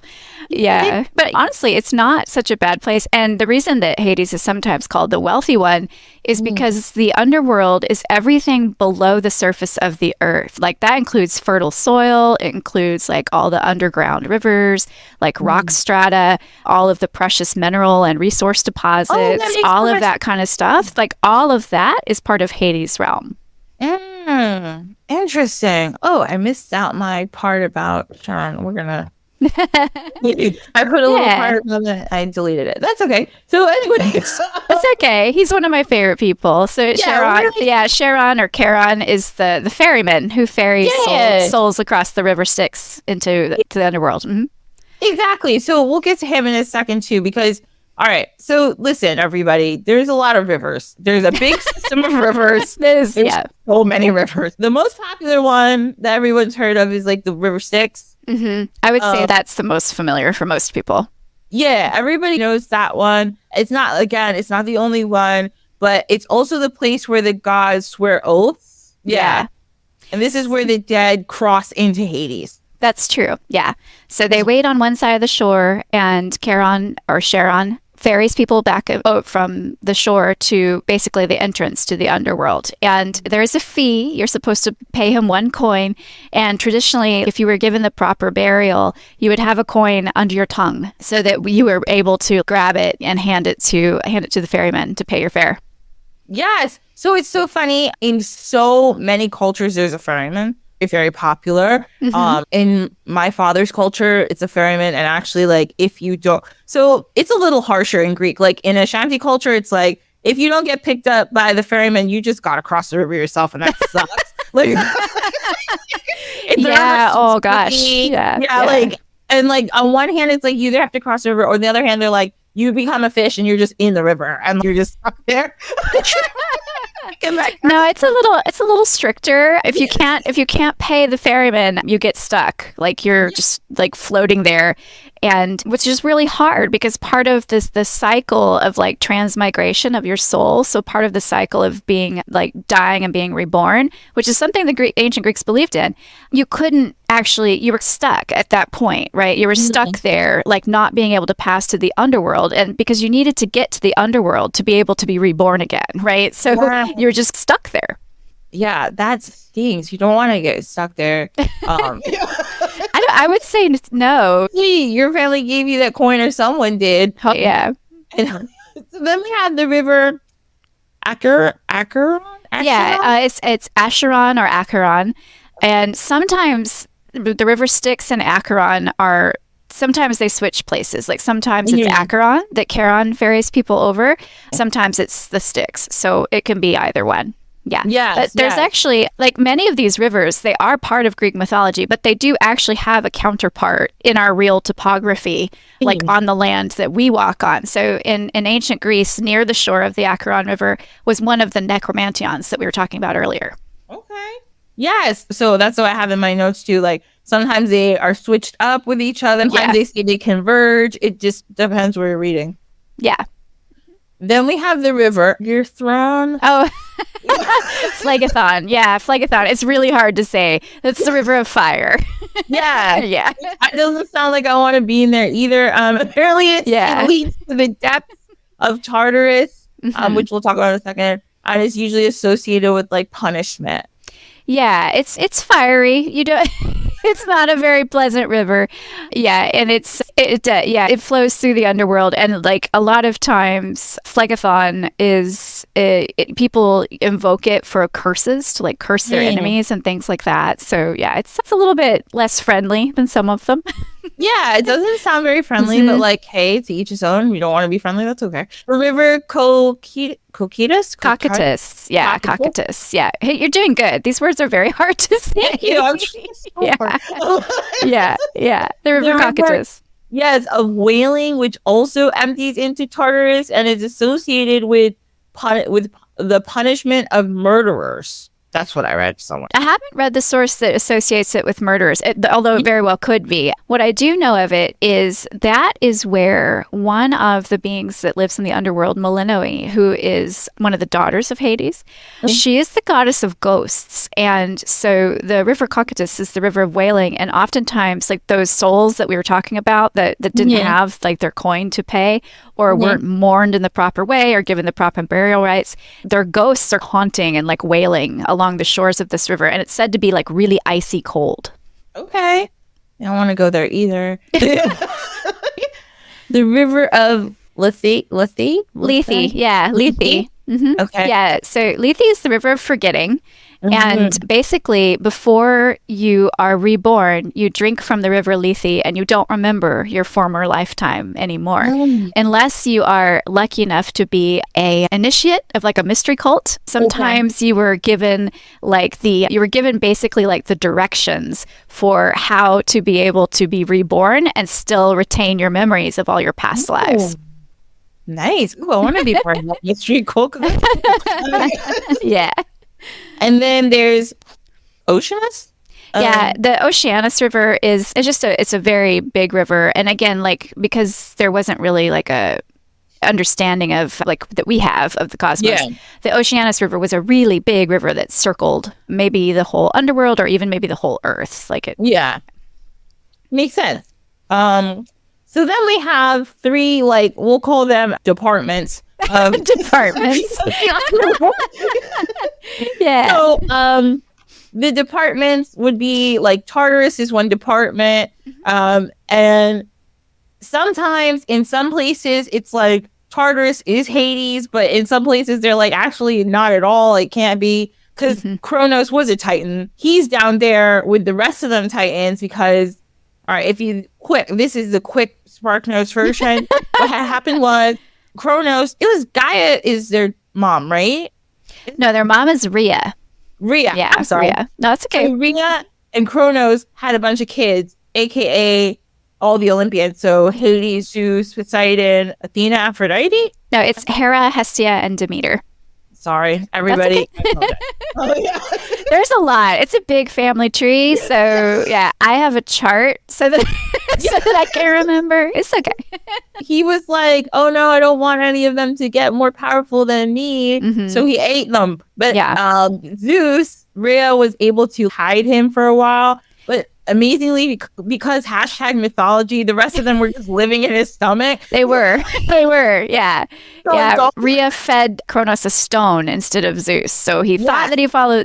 Yeah, but honestly, it's not such a bad place. And the reason that Hades is sometimes called the wealthy one is because the underworld is everything below the surface of the earth. Like that includes fertile soil. It includes like all the underground rivers, like rock strata, all of the precious mineral and resource deposits, all of that kind of stuff. Like all of that is part of Hades' realm. Interesting. Oh, I missed out my part about Sean. We're gonna I put a little part on it. I deleted it. That's okay. So anyway, it's okay. He's one of my favorite people. So Charon or Charon is the ferryman who ferries souls across the river Styx into the underworld. Mm-hmm. Exactly. So we'll get to him in a second too, because all right. So listen, everybody, there's a lot of rivers. There's a big system of rivers. There's so many rivers. The most popular one that everyone's heard of is like the River Styx. Mm-hmm. I would say that's the most familiar for most people. Yeah, everybody knows that one. It's not the only one, but it's also the place where the gods swear oaths. Yeah. And this is where the dead cross into Hades. That's true. Yeah. So they wait on one side of the shore, and Charon ferries people back from the shore to basically the entrance to the underworld. And there's a fee. You're supposed to pay him 1 coin. And traditionally, if you were given the proper burial, you would have a coin under your tongue so that you were able to grab it and hand it to the ferryman to pay your fare. Yes. So it's so funny. In so many cultures, there's a ferryman. It's very popular. Mm-hmm. In my father's culture, it's a ferryman. And actually, like, if you don't... So it's a little harsher in Greek. Like, in Ashanti culture, it's like, if you don't get picked up by the ferryman, you just got to cross the river yourself. And that sucks. Like, oh, gosh. Yeah. Like, and like, on one hand, it's like, you either have to cross the river, or on the other hand, they're like, you become a fish and you're just in the river and you're just stuck there. No, it's a little stricter. If you can't pay the ferryman, you get stuck. Like you're just like floating there, and which is really hard because part of the cycle of like transmigration of your soul. So part of the cycle of being like dying and being reborn, which is something the ancient Greeks believed in. You were stuck at that point, right? You were stuck there, like not being able to pass to the underworld, and because you needed to get to the underworld to be able to be reborn again, right? So you were just stuck there. Yeah, that stings. You don't want to get stuck there. I would say no. Your family gave you that coin, or someone did. Oh, yeah. And so then we had the river Acheron? Yeah, it's Acheron or Acheron. And sometimes the river Styx and Acheron sometimes they switch places. Like sometimes it's Acheron that Charon ferries people over. Sometimes it's the Styx. So it can be either one. Yeah. Yes, but there's actually, like many of these rivers, they are part of Greek mythology, but they do actually have a counterpart in our real topography, like on the land that we walk on. So in ancient Greece, near the shore of the Acheron River was one of the necromantions that we were talking about earlier. Okay. Yes. So that's what I have in my notes too. Like sometimes they are switched up with each other. Sometimes they say they converge. It just depends where you're reading. Yeah. Then we have the river, your throne. Oh, Phlegethon. Yeah, Phlegethon. It's really hard to say. It's the river of fire. Yeah. Yeah. It doesn't sound like I want to be in there either. Apparently it leads to the depths of Tartarus, which we'll talk about in a second. And it's usually associated with like punishment. Yeah, it's fiery. It's not a very pleasant river. Yeah, and it flows through the underworld, and like a lot of times Phlegethon is people invoke it for curses to like curse their enemies and things like that. So yeah, it's a little bit less friendly than some of them. Yeah, it doesn't sound very friendly, but like, hey, to each his own. You don't want to be friendly, that's okay. River Cocytus? Yeah, Cocytus. Yeah. Hey, you're doing good. These words are very hard to say. Thank you. Yeah. The river Cocytus. Yes, of whaling, which also empties into Tartarus and is associated with the punishment of murderers. That's what I read somewhere. I haven't read the source that associates it with murderers, although it very well could be. What I do know of it is that is where one of the beings that lives in the underworld, Melinoe, who is one of the daughters of Hades, she is the goddess of ghosts. And so the river Cocytus is the river of wailing. And oftentimes, like those souls that we were talking about that didn't have like their coin to pay or weren't mourned in the proper way or given the proper burial rites, their ghosts are haunting and like wailing along the shores of this river, and it's said to be like really icy cold. Okay. I don't want to go there either. The river of Lethe. Yeah, Lethe. Mm-hmm. Okay. Yeah, so Lethe is the river of forgetting, And basically, before you are reborn, you drink from the river Lethe and you don't remember your former lifetime anymore. Unless you are lucky enough to be a initiate of like a mystery cult. Sometimes you were given basically like the directions for how to be able to be reborn and still retain your memories of all your past lives. Nice. Ooh, I want to be part of that mystery cult. Yeah. And then there's Oceanus. Yeah, the Oceanus River is it's a very big river, and again, like because there wasn't really like a understanding of like that we have of the cosmos. Yeah. The Oceanus River was a really big river that circled maybe the whole underworld or even maybe the whole Earth. Yeah, makes sense. So then we have three, like we'll call them departments. Departments. Yeah. So the departments would be like Tartarus is one department. And sometimes in some places it's like Tartarus is Hades, but in some places they're like actually not at all. It can't be because Kronos was a Titan. He's down there with the rest of them Titans because, all right, this is the quick Spark Notes version. What had happened was Kronos, Gaia is their mom, right? No, their mom is Rhea. Yeah, I'm sorry. Rhea. No, it's okay. So Rhea and Kronos had a bunch of kids, aka all the Olympians. So Hades, Zeus, Poseidon, Athena, Aphrodite. No, it's Hera, Hestia, and Demeter. Sorry, everybody. Okay. There's a lot. It's a big family tree. So yeah, I have a chart so that I can remember. It's okay. He was like, oh no, I don't want any of them to get more powerful than me. So he ate them. But Zeus, Rhea was able to hide him for a while. But amazingly, because #mythology, the rest of them were just living in his stomach. They were, yeah. Rhea fed Kronos a stone instead of Zeus. So he thought that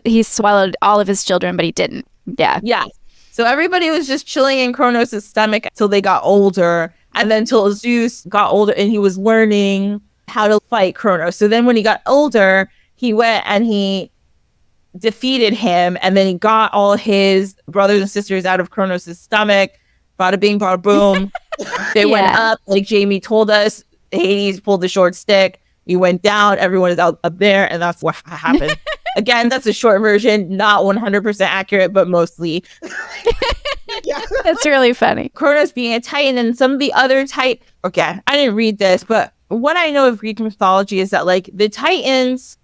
he swallowed all of his children, but he didn't. Yeah. So everybody was just chilling in Kronos' stomach until they got older. And then until Zeus got older and he was learning how to fight Kronos. So then when he got older, he went and he defeated him, and then he got all his brothers and sisters out of Kronos' stomach. Bada bing, bada boom. They went up, like Jamie told us. Hades pulled the short stick. He went down. Everyone is up there, and that's what happened. Again, that's a short version, not 100% accurate, but mostly. That's really funny. Kronos being a Titan, and some of the other Okay, I didn't read this, but what I know of Greek mythology is that like the Titans.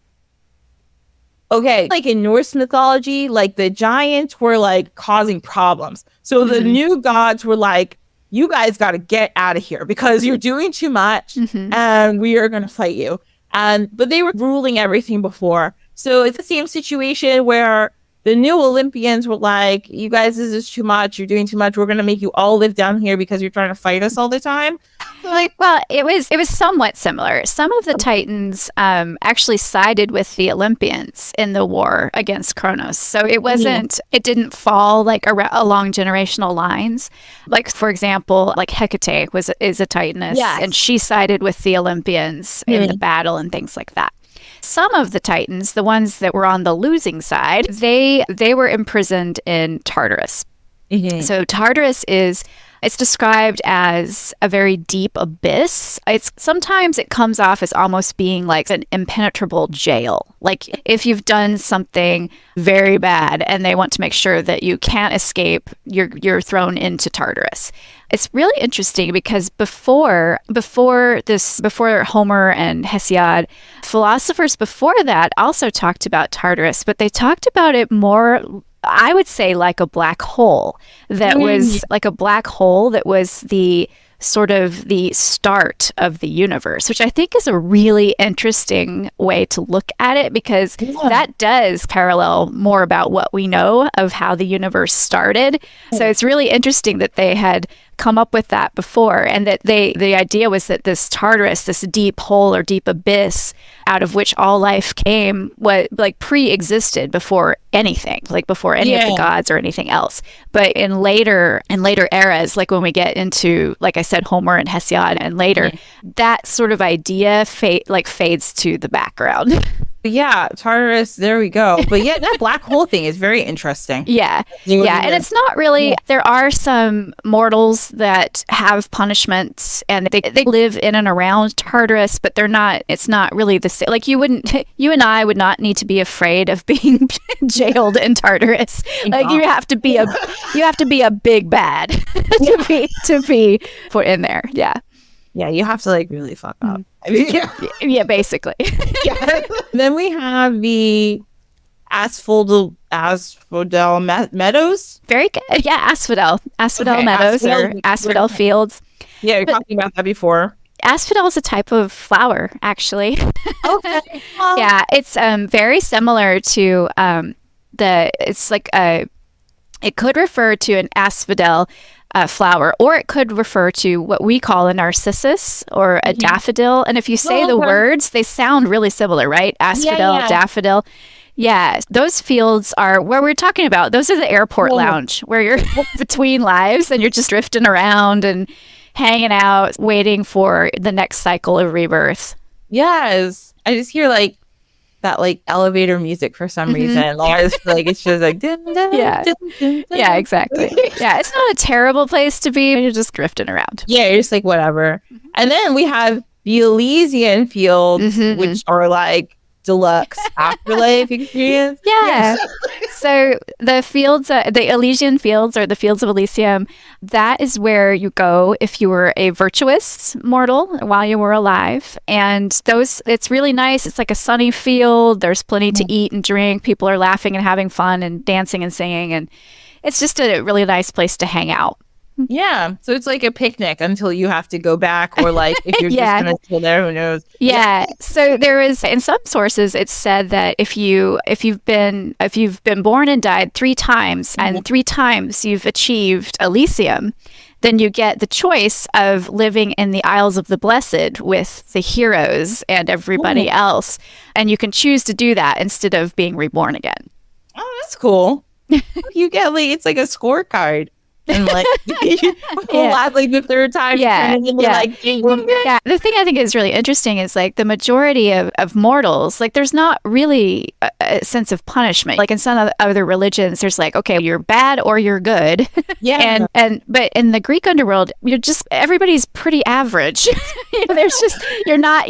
Okay, like in Norse mythology, like the giants were like causing problems. So the new gods were like, you guys got to get out of here because you're doing too much and we are going to fight you. But they were ruling everything before. So it's the same situation where the new Olympians were like, you guys, this is too much. You're doing too much. We're going to make you all live down here because you're trying to fight us all the time. Well, it was somewhat similar. Some of the Titans actually sided with the Olympians in the war against Kronos. So it didn't fall like along generational lines. Like, for example, like Hecate is a Titaness, and she sided with the Olympians in the battle and things like that. Some of the Titans, the ones that were on the losing side, they were imprisoned in Tartarus. So Tartarus it's described as a very deep abyss. Sometimes it comes off as almost being like an impenetrable jail. Like if you've done something very bad and they want to make sure that you can't escape, you're thrown into Tartarus. It's really interesting because before Homer and Hesiod, philosophers before that also talked about Tartarus, but they talked about it more, I would say, like a black hole that was like a black hole that was the sort of the start of the universe, which I think is a really interesting way to look at it because that does parallel more about what we know of how the universe started. So it's really interesting that they had come up with that before, and that the idea was that this Tartarus, this deep hole or deep abyss out of which all life came, was like pre-existed before anything, like before any of the gods or anything else. But in later eras, like when we get into, like I said, Homer and Hesiod and later, that sort of idea fades to the background. Yeah, Tartarus, there we go. But yeah, that black hole thing is very interesting. Yeah. Yeah. And it's not really, there are some mortals that have punishments and they live in and around Tartarus, but it's not really the same. Like you and I would not need to be afraid of being jailed in Tartarus. Like you have to be a big bad to be put in there. Yeah. Yeah, you have to like really fuck up. I mean, yeah, basically. Yeah. Then we have the Asphodel Meadows. Very good. Yeah, Asphodel Meadows or Asphodel Fields. Yeah, you're talking about that before. Asphodel is a type of flower, actually. Okay. Well, yeah, it's very similar to it's like it could refer to an asphodel flower, or it could refer to what we call a narcissus or a daffodil. And if you say the words, they sound really similar, right? Asphodel, daffodil. Yeah, those fields are where we're talking about. Those are the airport lounge where you're between lives and you're just drifting around and hanging out, waiting for the next cycle of rebirth. Yes. I just hear like that like elevator music for some reason. Like, I just like it's just like dun, dun, yeah, dun, dun, dun. Yeah, exactly. Yeah, it's not a terrible place to be. You're just drifting around. Yeah, you're just like whatever. And then we have the Elysian fields, which are like deluxe afterlife experience. Yeah. So the fields, the Elysian fields, or the fields of Elysium, that is where you go if you were a virtuous mortal while you were alive. And it's really nice. It's like a sunny field. There's plenty to eat and drink. People are laughing and having fun and dancing and singing. And it's just a really nice place to hang out. Yeah. So it's like a picnic until you have to go back, or like if you're just going to chill there, who knows? Yeah. So there is, in some sources, it's said that if you've been born and died 3 times and 3 times you've achieved Elysium, then you get the choice of living in the Isles of the Blessed with the heroes and everybody else. And you can choose to do that instead of being reborn again. Oh, that's cool. You get like, it's like a scorecard. And like, like the 3rd time, The thing I think is really interesting is like the majority of mortals, like there's not really a sense of punishment. Like in some other religions, there's like, okay, you're bad or you're good. Yeah. But in the Greek underworld, everybody's pretty average. There's just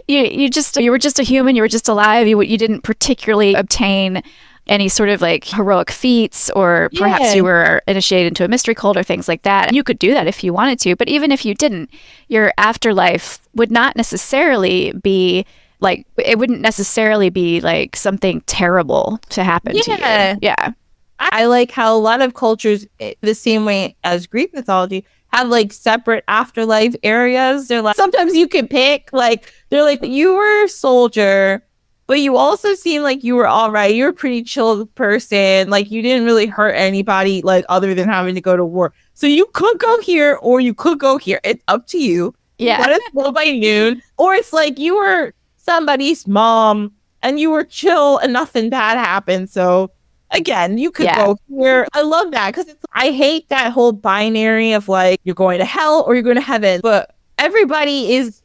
you were just a human. You were just alive. You didn't particularly obtain any sort of like heroic feats, or perhaps you were initiated into a mystery cult or things like that. And you could do that if you wanted to, but even if you didn't, your afterlife would not necessarily be like, it wouldn't necessarily be like something terrible to happen to you. Yeah. I like how a lot of cultures, the same way as Greek mythology, have like separate afterlife areas. They're like, sometimes you can pick, like, they're like, you were a soldier, but you also seem like you were all right. You're a pretty chill person. Like, you didn't really hurt anybody, like, other than having to go to war. So you could go here or you could go here. It's up to you. Yeah. Let us know by noon. Or it's like you were somebody's mom and you were chill and nothing bad happened. So, again, you could go here. I love that because I hate that whole binary of, like, you're going to hell or you're going to heaven. But everybody is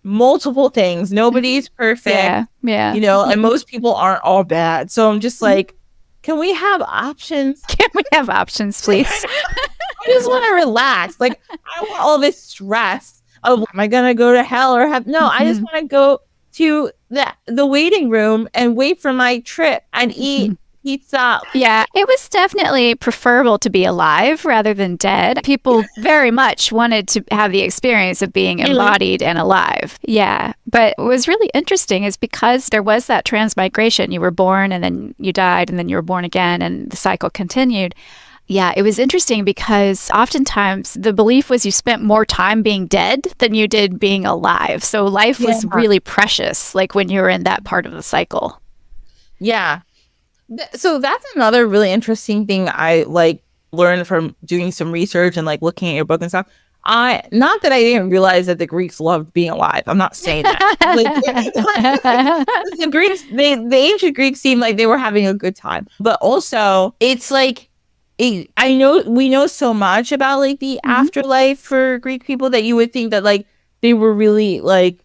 multiple things. Nobody's perfect. Yeah. You know, and most people aren't all bad. So I'm just like, can we have options? Can we have options, please? I just want to relax. Like, I want all this stress of, am I going to go to hell or have... No, I just want to go to the waiting room and wait for my trip and eat pizza. Yeah, it was definitely preferable to be alive rather than dead. People very much wanted to have the experience of being embodied and alive. Yeah, but what was really interesting is because there was that transmigration. You were born and then you died and then you were born again and the cycle continued. Yeah, it was interesting because oftentimes the belief was you spent more time being dead than you did being alive. So life was really precious, like when you were in that part of the cycle. Yeah. So that's another really interesting thing I like learned from doing some research and like looking at your book and stuff. Not that I didn't realize that the Greeks loved being alive. I'm not saying that. The Greeks, the ancient Greeks seemed like they were having a good time. But also, it's like, I know we know so much about like the afterlife for Greek people that you would think that like they were really like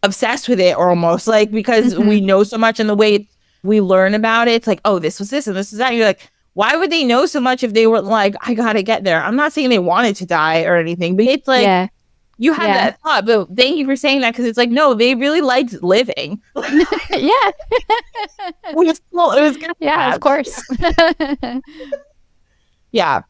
obsessed with it, or almost like, because we know so much, and the way we learn about it, it's like, oh, this was this and this is that. And you're like, why would they know so much if they were like, I gotta get there? I'm not saying they wanted to die or anything, but it's like, you had that thought. But thank you for saying that, because it's like, no, they really liked living. Yeah. It was of course. Yeah.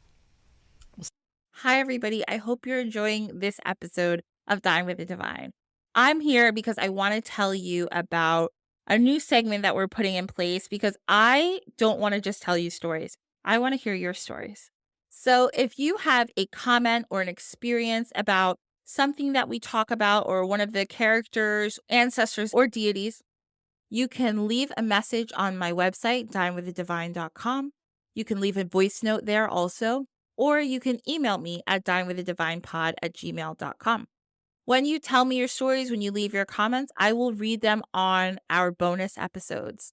Hi, everybody. I hope you're enjoying this episode of Dine with the Divine. I'm here because I want to tell you about a new segment that we're putting in place, because I don't want to just tell you stories. I want to hear your stories. So if you have a comment or an experience about something that we talk about, or one of the characters, ancestors, or deities, you can leave a message on my website, dinewiththedivine.com. You can leave a voice note there also, or you can email me at dinewiththedivinepod@gmail.com. When you tell me your stories, when you leave your comments, I will read them on our bonus episodes.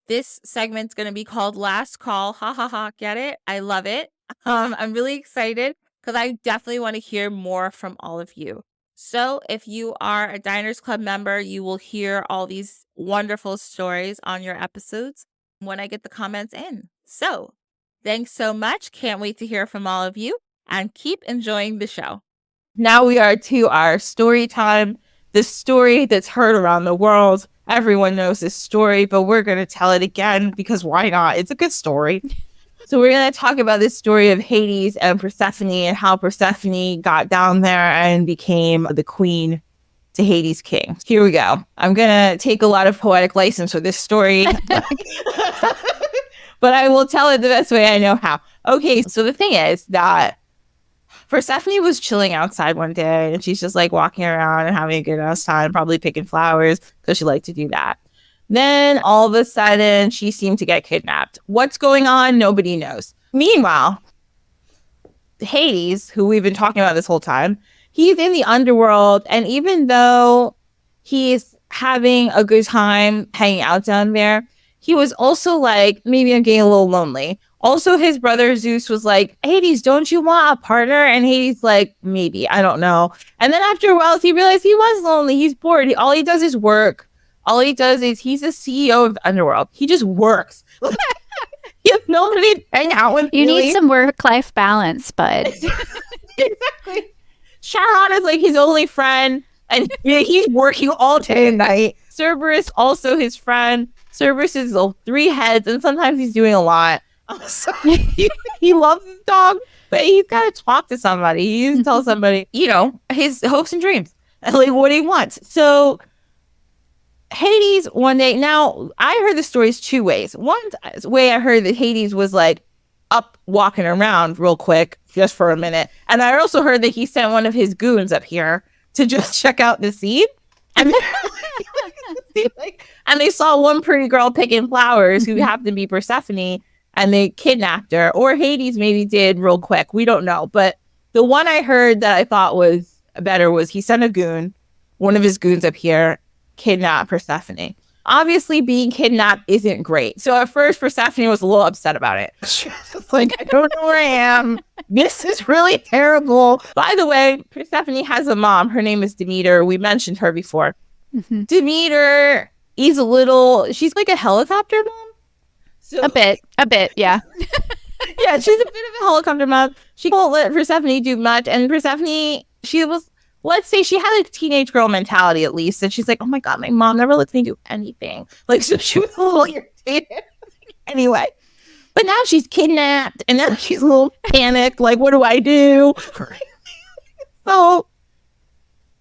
This segment's going to be called Last Call. Ha ha ha. Get it? I love it. I'm really excited because I definitely want to hear more from all of you. So if you are a Diners Club member, you will hear all these wonderful stories on your episodes when I get the comments in. So thanks so much. Can't wait to hear from all of you, and keep enjoying the show. Now we are to our story time, the story that's heard around the world. Everyone knows this story, but we're going to tell it again because why not? It's a good story. So we're going to talk about this story of Hades and Persephone, and how Persephone got down there and became the queen to Hades' king. Here we go. I'm going to take a lot of poetic license with this story, but I will tell it the best way I know how. Okay, so the thing is that Persephone was chilling outside one day, and she's just like walking around and having a good ass time, probably picking flowers because she liked to do that. Then all of a sudden, she seemed to get kidnapped. What's going on? Nobody knows. Meanwhile, Hades, who we've been talking about this whole time, he's in the underworld, and even though he's having a good time hanging out down there, he was also like, maybe I'm getting a little lonely. Also, his brother Zeus was like, Hades, don't you want a partner? And Hades like, maybe, I don't know. And then after a while, he realized he was lonely. He's bored. All he does is work. All he does is, he's the CEO of the Underworld. He just works. He has nobody to hang out with. You need some work-life balance, bud. Exactly. Charon is like his only friend, and he's working all day and night. Cerberus, also his friend. Cerberus is 3 heads, and sometimes he's doing a lot. So he loves his dog, but he's got to talk to somebody. He needs to tell somebody, his hopes and dreams, and like what he wants. So Hades one day, now I heard the stories 2 ways. One way I heard that Hades was like up walking around real quick just for a minute. And I also heard that he sent one of his goons up here to just check out the scene. And and they saw one pretty girl picking flowers who happened to be Persephone, and they kidnapped her. Or Hades maybe did real quick. We don't know. But the one I heard that I thought was better was he sent a goon, one of his goons up here, kidnap Persephone. Obviously, being kidnapped isn't great. So at first, Persephone was a little upset about it. She was like, I don't know where I am. This is really terrible. By the way, Persephone has a mom. Her name is Demeter. We mentioned her before. Demeter is she's like a helicopter mom. So, a bit, yeah. Yeah, she's a bit of a helicopter mom. She won't let Persephone do much. And Persephone, let's say she had a teenage girl mentality at least. And she's like, oh my God, my mom never lets me do anything. Like, so she was a little irritated. Anyway, but now she's kidnapped, and now she's a little panicked. Like, what do I do? So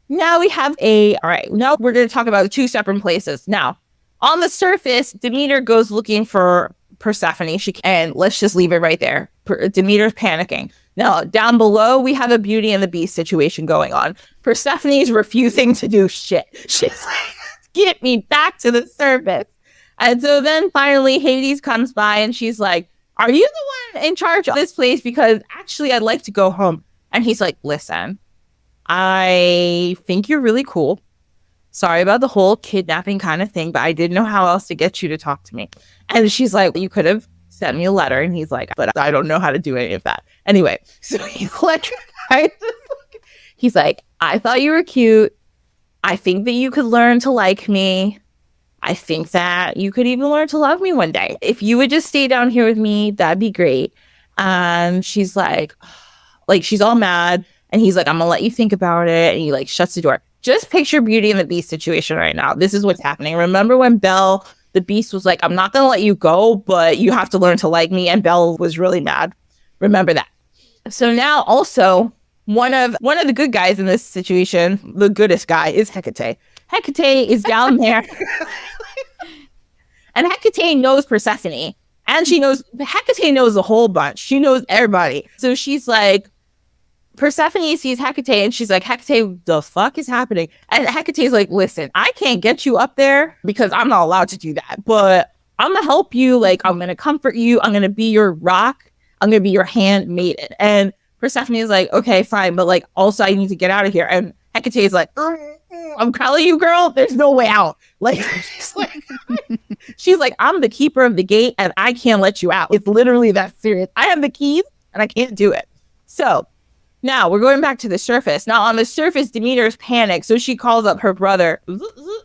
now we have all right, now we're going to talk about 2 separate places. Now, on the surface, Demeter goes looking for Persephone. And let's just leave it right there. Demeter's panicking. Now, down below, we have a Beauty and the Beast situation going on. Persephone's refusing to do shit. She's like, get me back to the surface. And so then finally, Hades comes by, and she's like, are you the one in charge of this place? Because actually, I'd like to go home. And he's like, listen, I think you're really cool. Sorry about the whole kidnapping kind of thing, but I didn't know how else to get you to talk to me. And she's like, you could have sent me a letter. And he's like, but I don't know how to do any of that. Anyway, so he's like, I thought you were cute. I think that you could learn to like me. I think that you could even learn to love me one day. If you would just stay down here with me, that'd be great. And she's like she's all mad. And he's like, I'm gonna let you think about it. And he like shuts the door. Just picture Beauty and the Beast situation right now. This is what's happening. Remember when Belle, the Beast, was like, I'm not gonna let you go, but you have to learn to like me. And Belle was really mad. Remember that. So now also one of the good guys in this situation, the goodest guy, is Hecate. Hecate is down there. And Hecate knows Persephone. And Hecate knows a whole bunch. She knows everybody. So she's like, Persephone sees Hecate and she's like, Hecate, the fuck is happening? And Hecate's like, listen, I can't get you up there because I'm not allowed to do that. But I'm going to help you. Like, I'm going to comfort you. I'm going to be your rock. I'm going to be your handmaiden. And Persephone is like, okay, fine. But like, also I need to get out of here. And Hecate is like, I'm calling you, girl. There's no way out. Like, she's like, I'm the keeper of the gate and I can't let you out. It's literally that serious. I have the keys and I can't do it. So now we're going back to the surface. Now on the surface, Demeter's panicked. So she calls up her brother,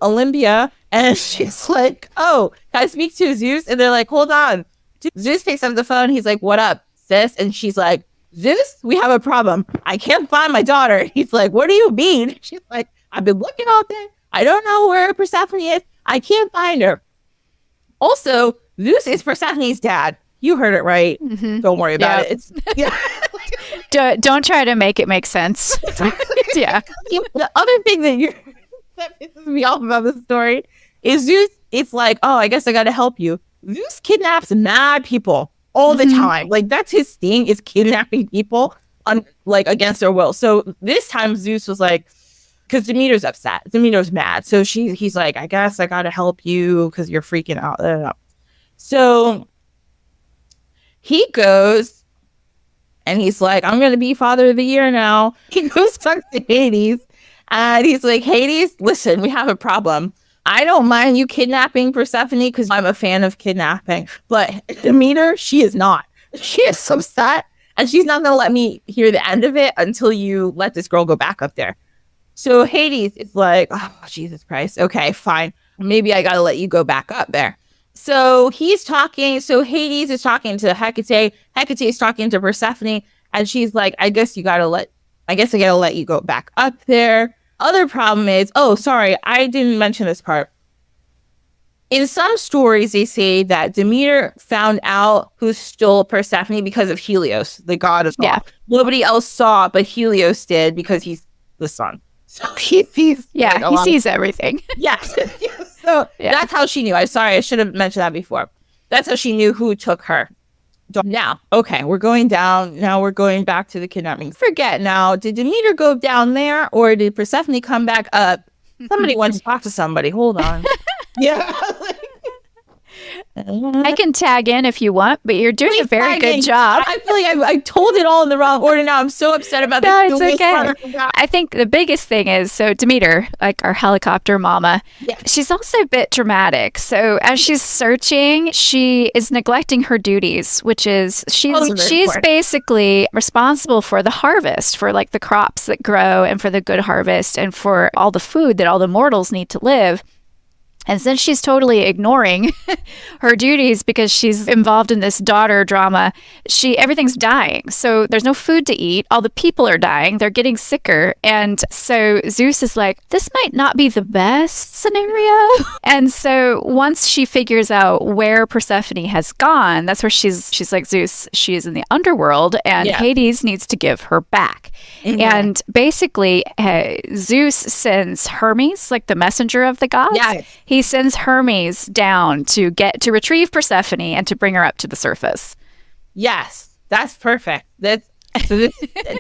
Olympia, and she's like, oh, can I speak to Zeus? And they're like, hold on. Zeus takes up the phone. He's like, what up, sis? And she's like, Zeus, we have a problem. I can't find my daughter. He's like, what do you mean? She's like, I've been looking all day. I don't know where Persephone is. I can't find her. Also, Zeus is Persephone's dad. You heard it right. Mm-hmm. Don't worry about it. It's don't try to make it make sense. Yeah. The other thing that pisses me off about this story is Zeus. It's like, oh, I guess I got to help you. Zeus kidnaps mad people all the time. Like, that's his thing, is kidnapping people against their will. So this time Zeus was like, because Demeter's upset. Demeter's mad. So he's like, I guess I got to help you because you're freaking out. So he goes and he's like, I'm going to be Father of the Year now. He goes talks to Hades and he's like, Hades, listen, we have a problem. I don't mind you kidnapping Persephone because I'm a fan of kidnapping. But Demeter, she is not. She is so upset and she's not going to let me hear the end of it until you let this girl go back up there. So Hades is like, oh, Jesus Christ. Okay, fine. Maybe I got to let you go back up there. So he's talking. So Hades is talking to Hecate. Hecate is talking to Persephone. And she's like, I guess I got to let you go back up there. Other problem is, oh, sorry, I didn't mention this part. In some stories, they say that Demeter found out who stole Persephone because of Helios, the god of law. Nobody else saw, but Helios did because he's the sun. So he sees. Yeah, he sees everything. Yes. So that's how she knew. I'm sorry, I should have mentioned that before. That's how she knew who took her. Now, okay, we're going down. Now we're going back to the kidnapping. Forget now, did Demeter go down there or did Persephone come back up? Somebody wants to talk to somebody. Hold on. Yeah. I can tag in if you want, but you're doing a very good job. I feel like I told it all in the wrong order now. I'm so upset about this. No, it's okay. I think the biggest thing is, so Demeter, like our helicopter mama, she's also a bit dramatic. So as she's searching, she is neglecting her duties, which is she's basically responsible for the harvest, for like the crops that grow and for the good harvest and for all the food that all the mortals need to live. And since she's totally ignoring her duties because she's involved in this daughter drama, everything's dying. So there's no food to eat. All the people are dying. They're getting sicker. And so Zeus is like, this might not be the best scenario. And so once she figures out where Persephone has gone, that's where she's like, Zeus, she is in the underworld and Hades needs to give her back. Mm-hmm. And basically, Zeus sends Hermes, like the messenger of the gods. Yeah. He sends Hermes down to retrieve Persephone and to bring her up to the surface. Yes, that's perfect.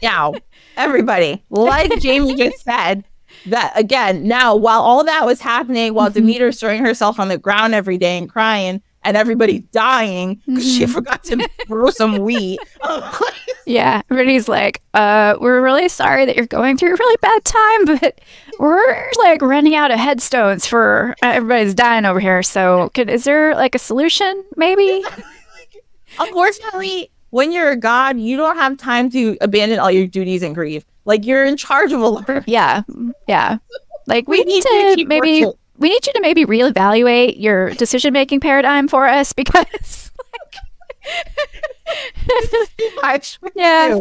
Now, everybody, like Jamie just said, that again, now while all that was happening, while Demeter's throwing herself on the ground every day and crying, and everybody's dying because she forgot to throw some wheat. Yeah, everybody's like, we're really sorry that you're going through a really bad time, but we're like running out of headstones for everybody's dying over here. So is there like a solution maybe? Unfortunately, when you're a god, you don't have time to abandon all your duties and grieve. Like, you're in charge of a lot. Yeah. Like, we need to maybe reevaluate your decision-making paradigm for us because yeah.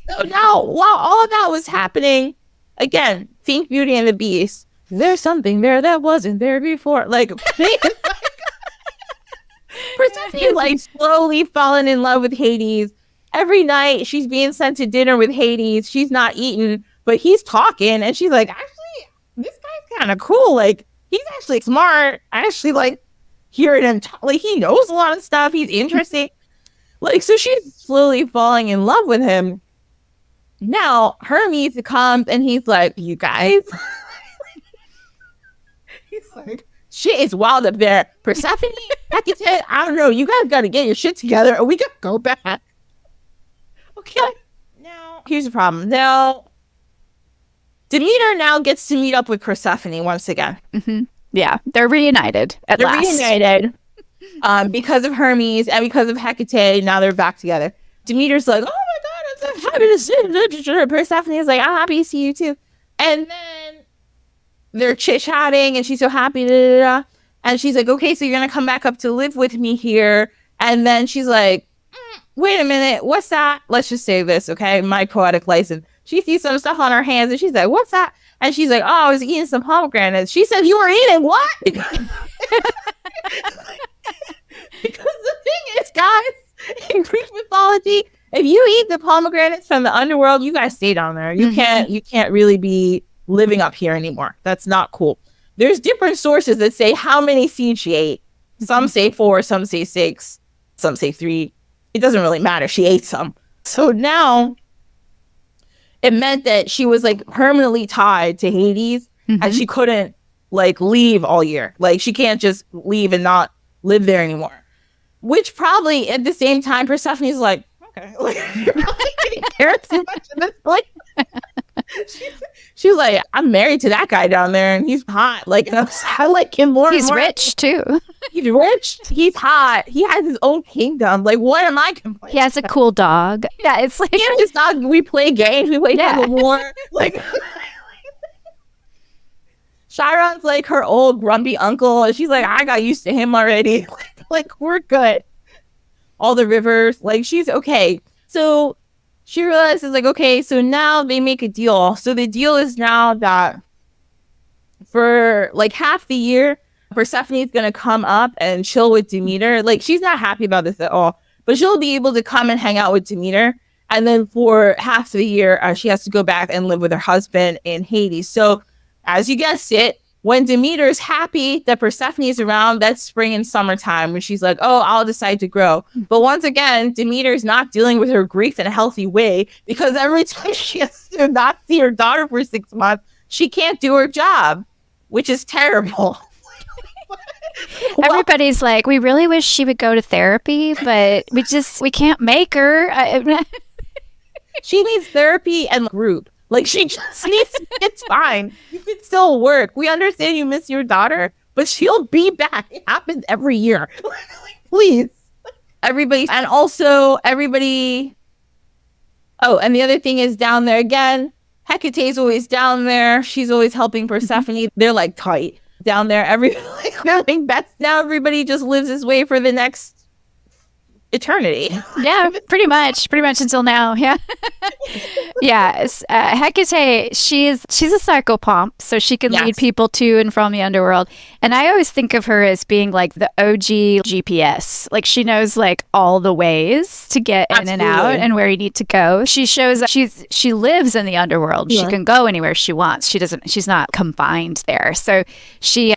So now, while all of that was happening, again, think Beauty and the Beast. There's something there that wasn't there before. Like, Persephone, like, slowly falling in love with Hades. Every night, she's being sent to dinner with Hades. She's not eating, but he's talking, and she's like, actually, this guy's kind of cool. Like, he's actually smart. I actually like hearing him talk. Like, he knows a lot of stuff. He's interesting. Like, so she's slowly falling in love with him. Now, Hermes comes, and he's like, you guys? He's like, shit is wild up there. Persephone, Hecate, I don't know. You guys got to get your shit together, or we got to go back. Okay. Now, here's the problem. Now, Demeter now gets to meet up with Persephone once again. Mm-hmm. Yeah, they're reunited at last. Reunited because of Hermes and because of Hecate. Now they're back together. Demeter's like, oh my God, I'm so happy to see you. Persephone is like, I'm happy to see you too. And then they're chit-chatting and she's so happy. And she's like, okay, so you're going to come back up to live with me here. And then she's like, wait a minute, what's that? Let's just say this, okay? My poetic license. She sees some stuff on her hands and she's like, what's that? And she's like, oh, I was eating some pomegranates. She said, you were eating what? Because the thing is, guys, in Greek mythology, if you eat the pomegranates from the underworld, you guys stay down there. You can't really be living up here anymore. That's not cool. There's different sources that say how many seeds she ate. Some say 4, some say 6, some say 3. It doesn't really matter. She ate some. So now it meant that she was like permanently tied to Hades and she couldn't like leave all year. Like she can't just leave and not live there anymore. Which probably at the same time, Persephone's like, okay, like, you're probably getting care too much at this point. She was like, I'm married to that guy down there and he's hot. Like, and I like him more. He's more. Rich too. He's rich. He's hot. He has his own kingdom. Like, what am I complaining? He has a cool dog. Yeah, it's like his dog. We play games. We play tug of war. Like, Chiron's like her old grumpy uncle, and she's like, I got used to him already. Like, we're good. All the rivers, like, she's okay. So she realizes, like, okay, so now they make a deal. So the deal is now that for like half the year, Persephone's gonna come up and chill with Demeter. Like, she's not happy about this at all, but she'll be able to come and hang out with Demeter. And then for half the year, she has to go back and live with her husband in Hades. So, as you guessed it, when Demeter's happy that Persephone is around, that's spring and summertime when she's like, oh, I'll decide to grow. But once again, Demeter's not dealing with her grief in a healthy way because every time she has to not see her daughter for 6 months, she can't do her job, which is terrible. Everybody's like, we really wish she would go to therapy, but we can't make her. She needs therapy and group. Like, she just needs, it's fine. You can still work. We understand you miss your daughter, but she'll be back. It happens every year. Please. Everybody. And also, everybody. Oh, and the other thing is down there again. Hecate's always down there. She's always helping Persephone. They're like tight down there. Now everybody just lives this way for the next eternity. Yeah, pretty much until now. Yeah. Yes. Hecate, she's a psychopomp, so she can lead people to and from the underworld. And I always think of her as being like the OG GPS. Like, she knows like all the ways to get in and out and where you need to go. She shows that she lives in the underworld. Yeah. She can go anywhere she wants. She's not confined there. So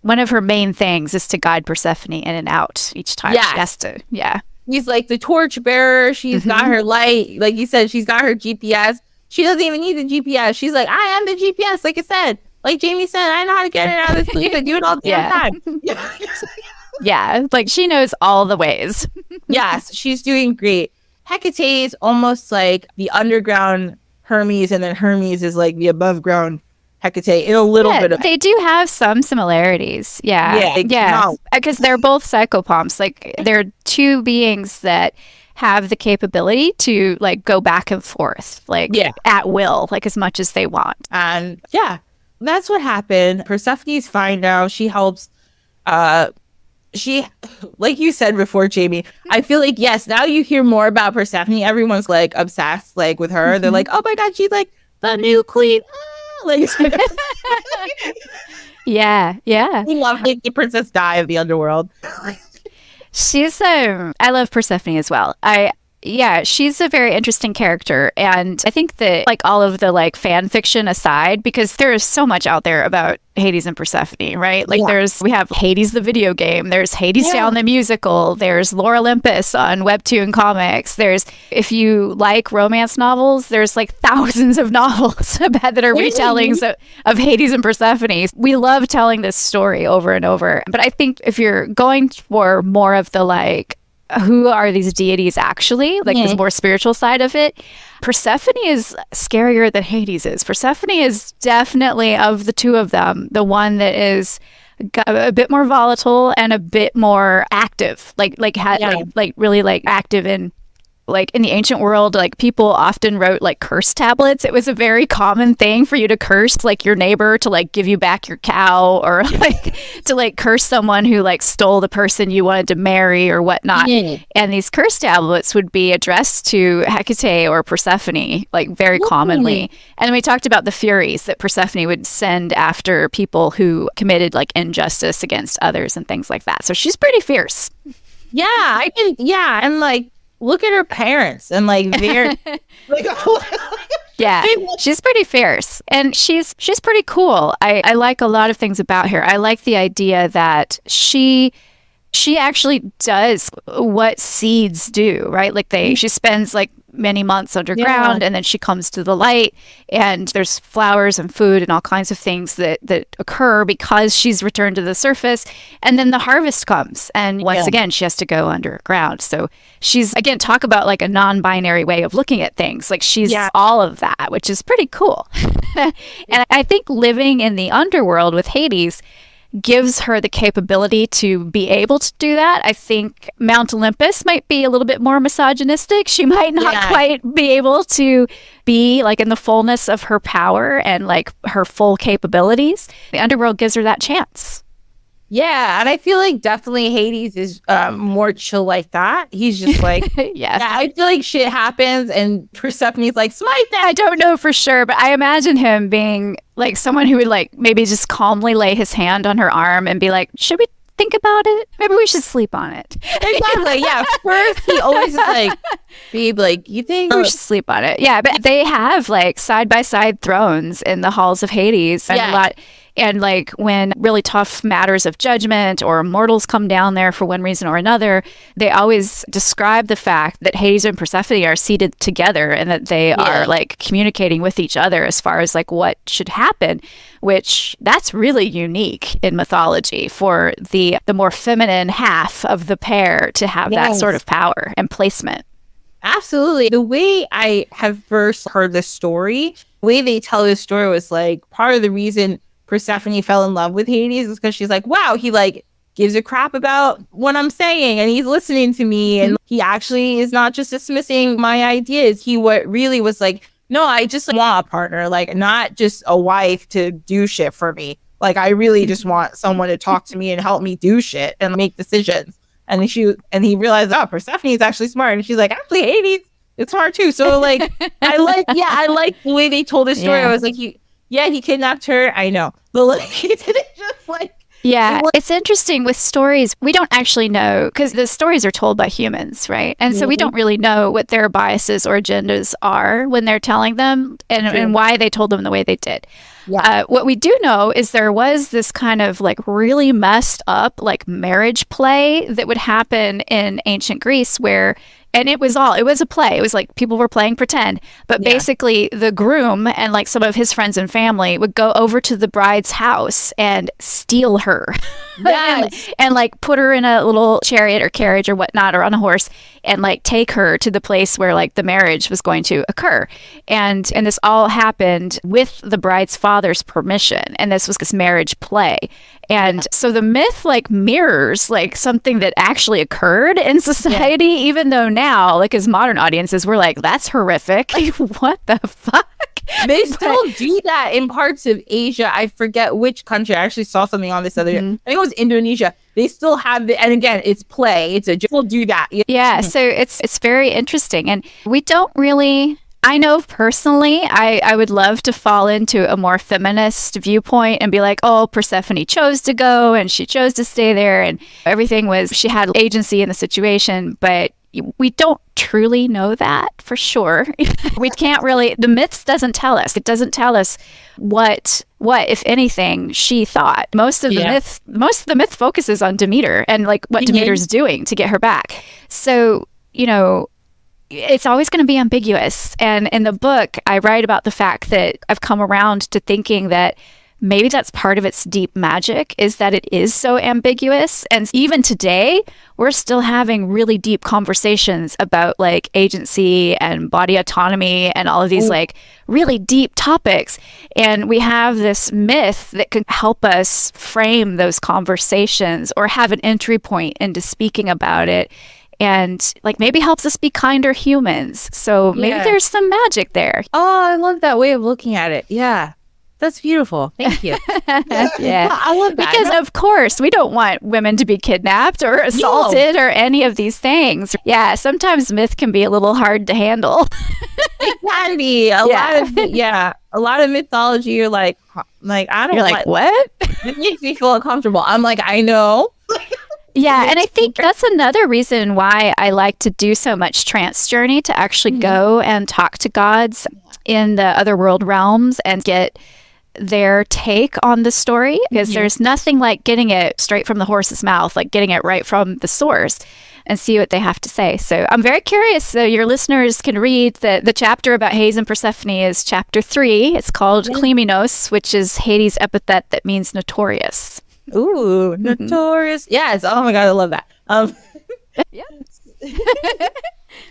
one of her main things is to guide Persephone in and out each time. She has to. Yeah. He's like the torch bearer. She's got her light. Like you said, she's got her GPS. She doesn't even need the GPS. She's like, I am the GPS. Like I said, like Jamie said, I know how to get it out of this place. I do it all the damn time. Yeah, like she knows all the ways. Yes, she's doing great. Hecate is almost like the underground Hermes, and then Hermes is like the above ground Hecate in a little bit of. They do have some similarities. Yeah. Because they're both psychopomps. Like, they're two beings that have the capability to like go back and forth, like at will, like as much as they want. And that's what happened. Persephone's fine now. She helps. She, like you said before, Jamie, I feel like, yes, now you hear more about Persephone. Everyone's like obsessed like with her. They're like, oh my God, she's like the new queen. Like, yeah. We love the Princess Di of the Underworld. She's I love Persephone as well. She's a very interesting character, and I think that like all of the like fan fiction aside, because there is so much out there about Hades and Persephone, right? Like we have Hades the video game, there's Hades Down the musical, there's Lore Olympus on Webtoon Comics, there's, if you like romance novels, there's like thousands of novels that are retellings of Hades and Persephone. We love telling this story over and over, but I think if you're going for more of the like, who are these deities actually, like this more spiritual side of it, Persephone is scarier than Hades is. Persephone is definitely, of the two of them, the one that is a bit more volatile and a bit more active, like really like active in, like in the ancient world, like people often wrote like curse tablets. It was a very common thing for you to curse like your neighbor to like give you back your cow, or like to like curse someone who like stole the person you wanted to marry or whatnot. And these curse tablets would be addressed to Hecate or Persephone, like very commonly. And we talked about the furies that Persephone would send after people who committed like injustice against others and things like that. So she's pretty fierce. And like, look at her parents and like they're like, she's pretty fierce, and she's pretty cool. I like a lot of things about her. I like the idea that she actually does what seeds do, right? Like she spends like many months underground, and then she comes to the light, and there's flowers and food and all kinds of things that occur because she's returned to the surface, and then the harvest comes, and once again she has to go underground. So she's, again, talk about like a non-binary way of looking at things. Like she's all of that, which is pretty cool. And I think living in the underworld with Hades gives her the capability to be able to do that. I think Mount Olympus might be a little bit more misogynistic. She might not quite be able to be like in the fullness of her power and like her full capabilities. The Underworld gives her that chance. Yeah, and I feel like definitely Hades is more chill like that. He's just like, I feel like shit happens and Persephone's like, smite that. I don't know for sure, but I imagine him being like someone who would like maybe just calmly lay his hand on her arm and be like, should we think about it? Maybe we should sleep on it. Exactly, First, he always is like, babe, like, you think we should sleep on it? Yeah, but they have like side-by-side thrones in the halls of Hades and a lot. And like when really tough matters of judgment or mortals come down there for one reason or another, they always describe the fact that Hades and Persephone are seated together and that they are like communicating with each other as far as like what should happen, which that's really unique in mythology for the more feminine half of the pair to have that sort of power and placement. Absolutely. The way I have first heard the story, the way they tell the story was like part of the reason Persephone fell in love with Hades is because she's like, wow, he like gives a crap about what I'm saying and he's listening to me, and he actually is not just dismissing my ideas. He really was like, no, I just like, want a partner, like not just a wife to do shit for me. Like I really just want someone to talk to me and help me do shit and make decisions. And he realized, oh, Persephone is actually smart, and she's like, actually Hades is smart too. So like I like the way they told the story. I was like, he kidnapped her. I know. But like, he didn't just like... Yeah, it's interesting with stories. We don't actually know, because the stories are told by humans, right? And so we don't really know what their biases or agendas are when they're telling them and why they told them the way they did. Yeah. What we do know is there was this kind of like really messed up like marriage play that would happen in ancient Greece where... And it was a play. It was like people were playing pretend. But basically the groom and like some of his friends and family would go over to the bride's house and steal her. and like put her in a little chariot or carriage or whatnot, or on a horse, and like take her to the place where like the marriage was going to occur. And this all happened with the bride's father's permission. And this was this marriage play. And so the myth like mirrors like something that actually occurred in society, even though now, like as modern audiences, we're like, that's horrific. Like, what the fuck? They still do that in parts of Asia. I forget which country. I actually saw something on this other day. I think it was Indonesia. They still have the, and again, it's play. It's a people do that. Yeah. So it's very interesting. And we don't really, I know personally, I would love to fall into a more feminist viewpoint and be like, oh, Persephone chose to go and she chose to stay there and everything was, she had agency in the situation, but we don't truly know that for sure. We can't really, the myths doesn't tell us. It doesn't tell us what, if anything, she thought. Most of the myth focuses on Demeter and like what Demeter's doing to get her back. So, you know, it's always going to be ambiguous. And in the book, I write about the fact that I've come around to thinking that maybe that's part of its deep magic, is that it is so ambiguous. And even today, we're still having really deep conversations about like agency and body autonomy and all of these like really deep topics. And we have this myth that can help us frame those conversations or have an entry point into speaking about it. And like maybe helps us be kinder humans. So maybe there's some magic there. Oh, I love that way of looking at it. Yeah. That's beautiful. Thank you. Yeah. I love that. Because of course, we don't want women to be kidnapped or assaulted or any of these things. Yeah. Sometimes myth can be a little hard to handle. It can be. A lot of mythology, you're like, I don't You're like, what? It makes me feel uncomfortable. I'm like, I know. Yeah, and I think that's another reason why I like to do so much trance journey, to actually go and talk to gods in the other world realms and get their take on the story, because there's nothing like getting it straight from the horse's mouth, like getting it right from the source and see what they have to say. So I'm very curious. So your listeners can read the chapter about Hades and Persephone is chapter 3. It's called Kliminos, which is Hades' epithet that means notorious. Ooh, notorious. Yes. Oh my God, I love that.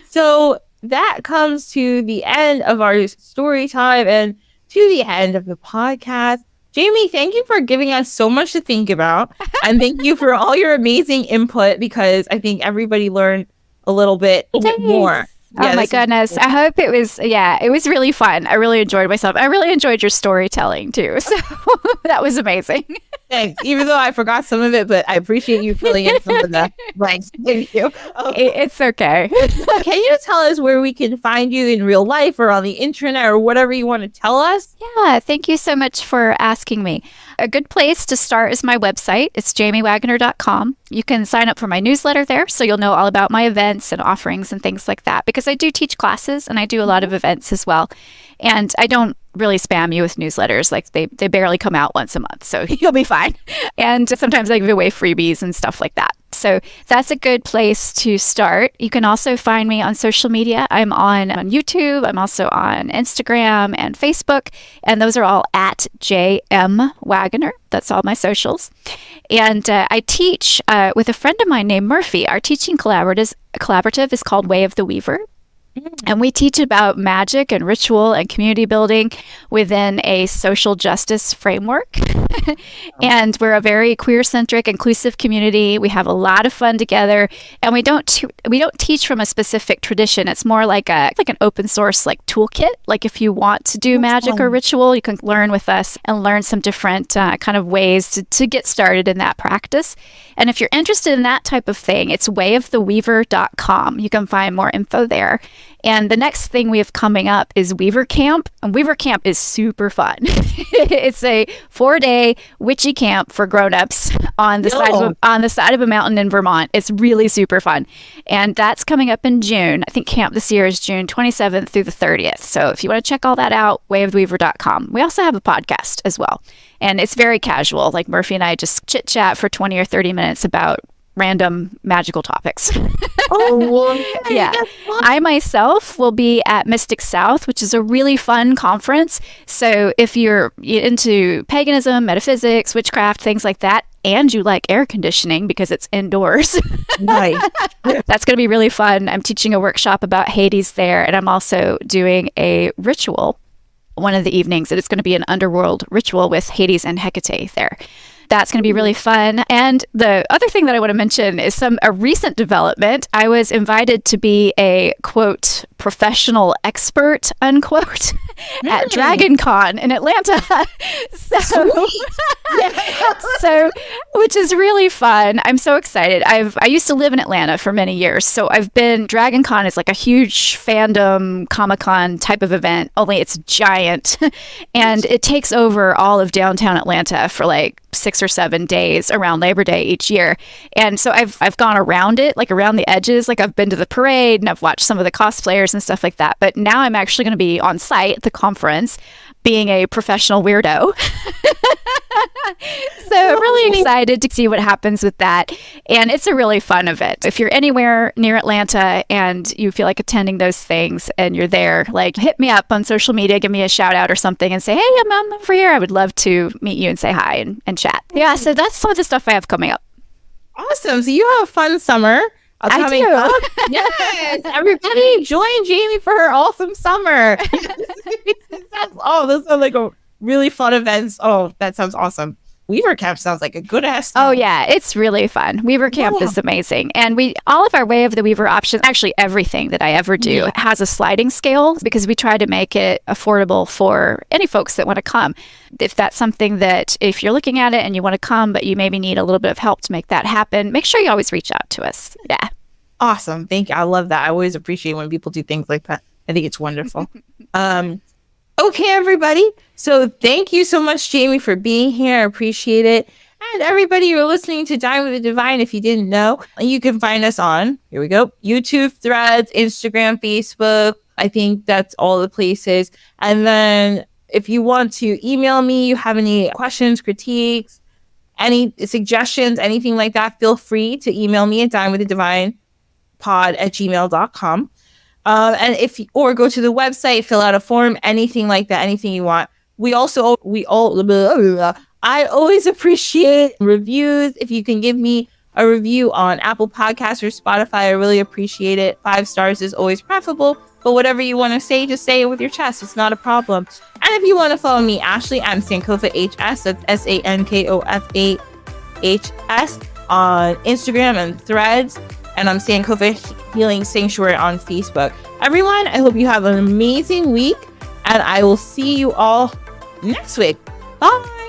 So that comes to the end of our story time and to the end of the podcast. Jamie, thank you for giving us so much to think about. And thank you for all your amazing input, because I think everybody learned a little bit more. Oh my goodness. I hope it was really fun. I really enjoyed myself. I really enjoyed your storytelling too. So that was amazing. Thanks. Even though I forgot some of it, but I appreciate you filling in some of the blanks. Thank you. It's okay. Can you tell us where we can find you in real life or on the internet or whatever you want to tell us? Yeah, thank you so much for asking me. A good place to start is my website. It's jamiewaggoner.com. You can sign up for my newsletter there, so you'll know all about my events and offerings and things like that, because I do teach classes and I do a lot of events as well. And I don't really spam you with newsletters. Like they barely come out once a month, so you'll be fine. And sometimes I give away freebies and stuff like that. So that's a good place to start. You can also find me on social media. I'm on YouTube. I'm also on Instagram and Facebook. And those are all at JM Waggoner. That's all my socials. And I teach with a friend of mine named Murphy. Our teaching collaborative is called Way of the Weaver. And we teach about magic and ritual and community building within a social justice framework. And we're a very queer-centric, inclusive community. We have a lot of fun together, and we don't teach from a specific tradition. It's more like an open source like toolkit. Like if you want to do magic or ritual, you can learn with us and learn some different kind of ways to get started in that practice. And if you're interested in that type of thing, it's wayoftheweaver.com. You can find more info there. And the next thing we have coming up is Weaver Camp. And Weaver Camp is super fun. It's a 4-day witchy camp for grown-ups on the side of a mountain in Vermont. It's really super fun. And that's coming up in June. I think camp this year is June 27th through the 30th. So if you want to check all that out, wayoftheweaver.com. We also have a podcast as well. And it's very casual. Like Murphy and I just chit-chat for 20 or 30 minutes about random magical topics. Yeah. I myself will be at Mystic South, which is a really fun conference. So if you're into paganism, metaphysics, witchcraft, things like that, and you like air conditioning because it's indoors, Nice. that's going to be really fun. I'm teaching a workshop about Hades there, and I'm also doing a ritual one of the evenings, and it's going to be an underworld ritual with Hades and Hecate there. That's going to be really fun. And the other thing that I want to mention is a recent development. I was invited to be a, quote, professional expert, unquote, at Dragon Con in Atlanta. So, which is really fun. I'm so excited. I used to live in Atlanta for many years. So Dragon Con is like a huge fandom Comic-Con type of event, only it's giant. And it takes over all of downtown Atlanta for like 6 or 7 days around Labor Day each year. And so I've gone around it, like around the edges. Like I've been to the parade and I've watched some of the cosplayers and stuff like that. But now I'm actually going to be on site at the conference being a professional weirdo. So I'm really excited to see what happens with that. And it's a really fun event. If you're anywhere near Atlanta and you feel like attending those things and you're there, like hit me up on social media, give me a shout out or something and say, hey, I'm over here. I would love to meet you and say hi and chat. Yeah, so that's some of the stuff I have coming up. Awesome. So you have a fun summer. I do. Yes, everybody join Jamie for her awesome summer. Those are like a really fun events. Oh, that sounds awesome. Weaver Camp sounds like a good ass time. Oh yeah, it's really fun. Weaver Camp is amazing. And all of our Way of the Weaver options, actually everything that I ever do has a sliding scale because we try to make it affordable for any folks that want to come. If that's something that, if you're looking at it and you want to come, but you maybe need a little bit of help to make that happen, make sure you always reach out to us. Yeah. Awesome. Thank you. I love that. I always appreciate when people do things like that. I think it's wonderful. Okay, everybody. So thank you so much, Jamie, for being here. I appreciate it. And everybody, you're listening to Dine with the Divine. If you didn't know, you can find us on, here we go, YouTube, Threads, Instagram, Facebook. I think that's all the places. And then if you want to email me, you have any questions, critiques, any suggestions, anything like that, feel free to email me at dinewiththedivinepod@gmail.com. Or go to the website, fill out a form, anything like that, anything you want. I always appreciate reviews. If you can give me a review on Apple Podcasts or Spotify, I really appreciate it. 5 stars is always preferable, but whatever you want to say, just say it with your chest. It's not a problem. And if you want to follow me, Ashley, I'm Sankofa HS. That's SANKOFAHS on Instagram and Threads. And I'm Sankofa Healing Sanctuary on Facebook. Everyone, I hope you have an amazing week, and I will see you all next week. Bye.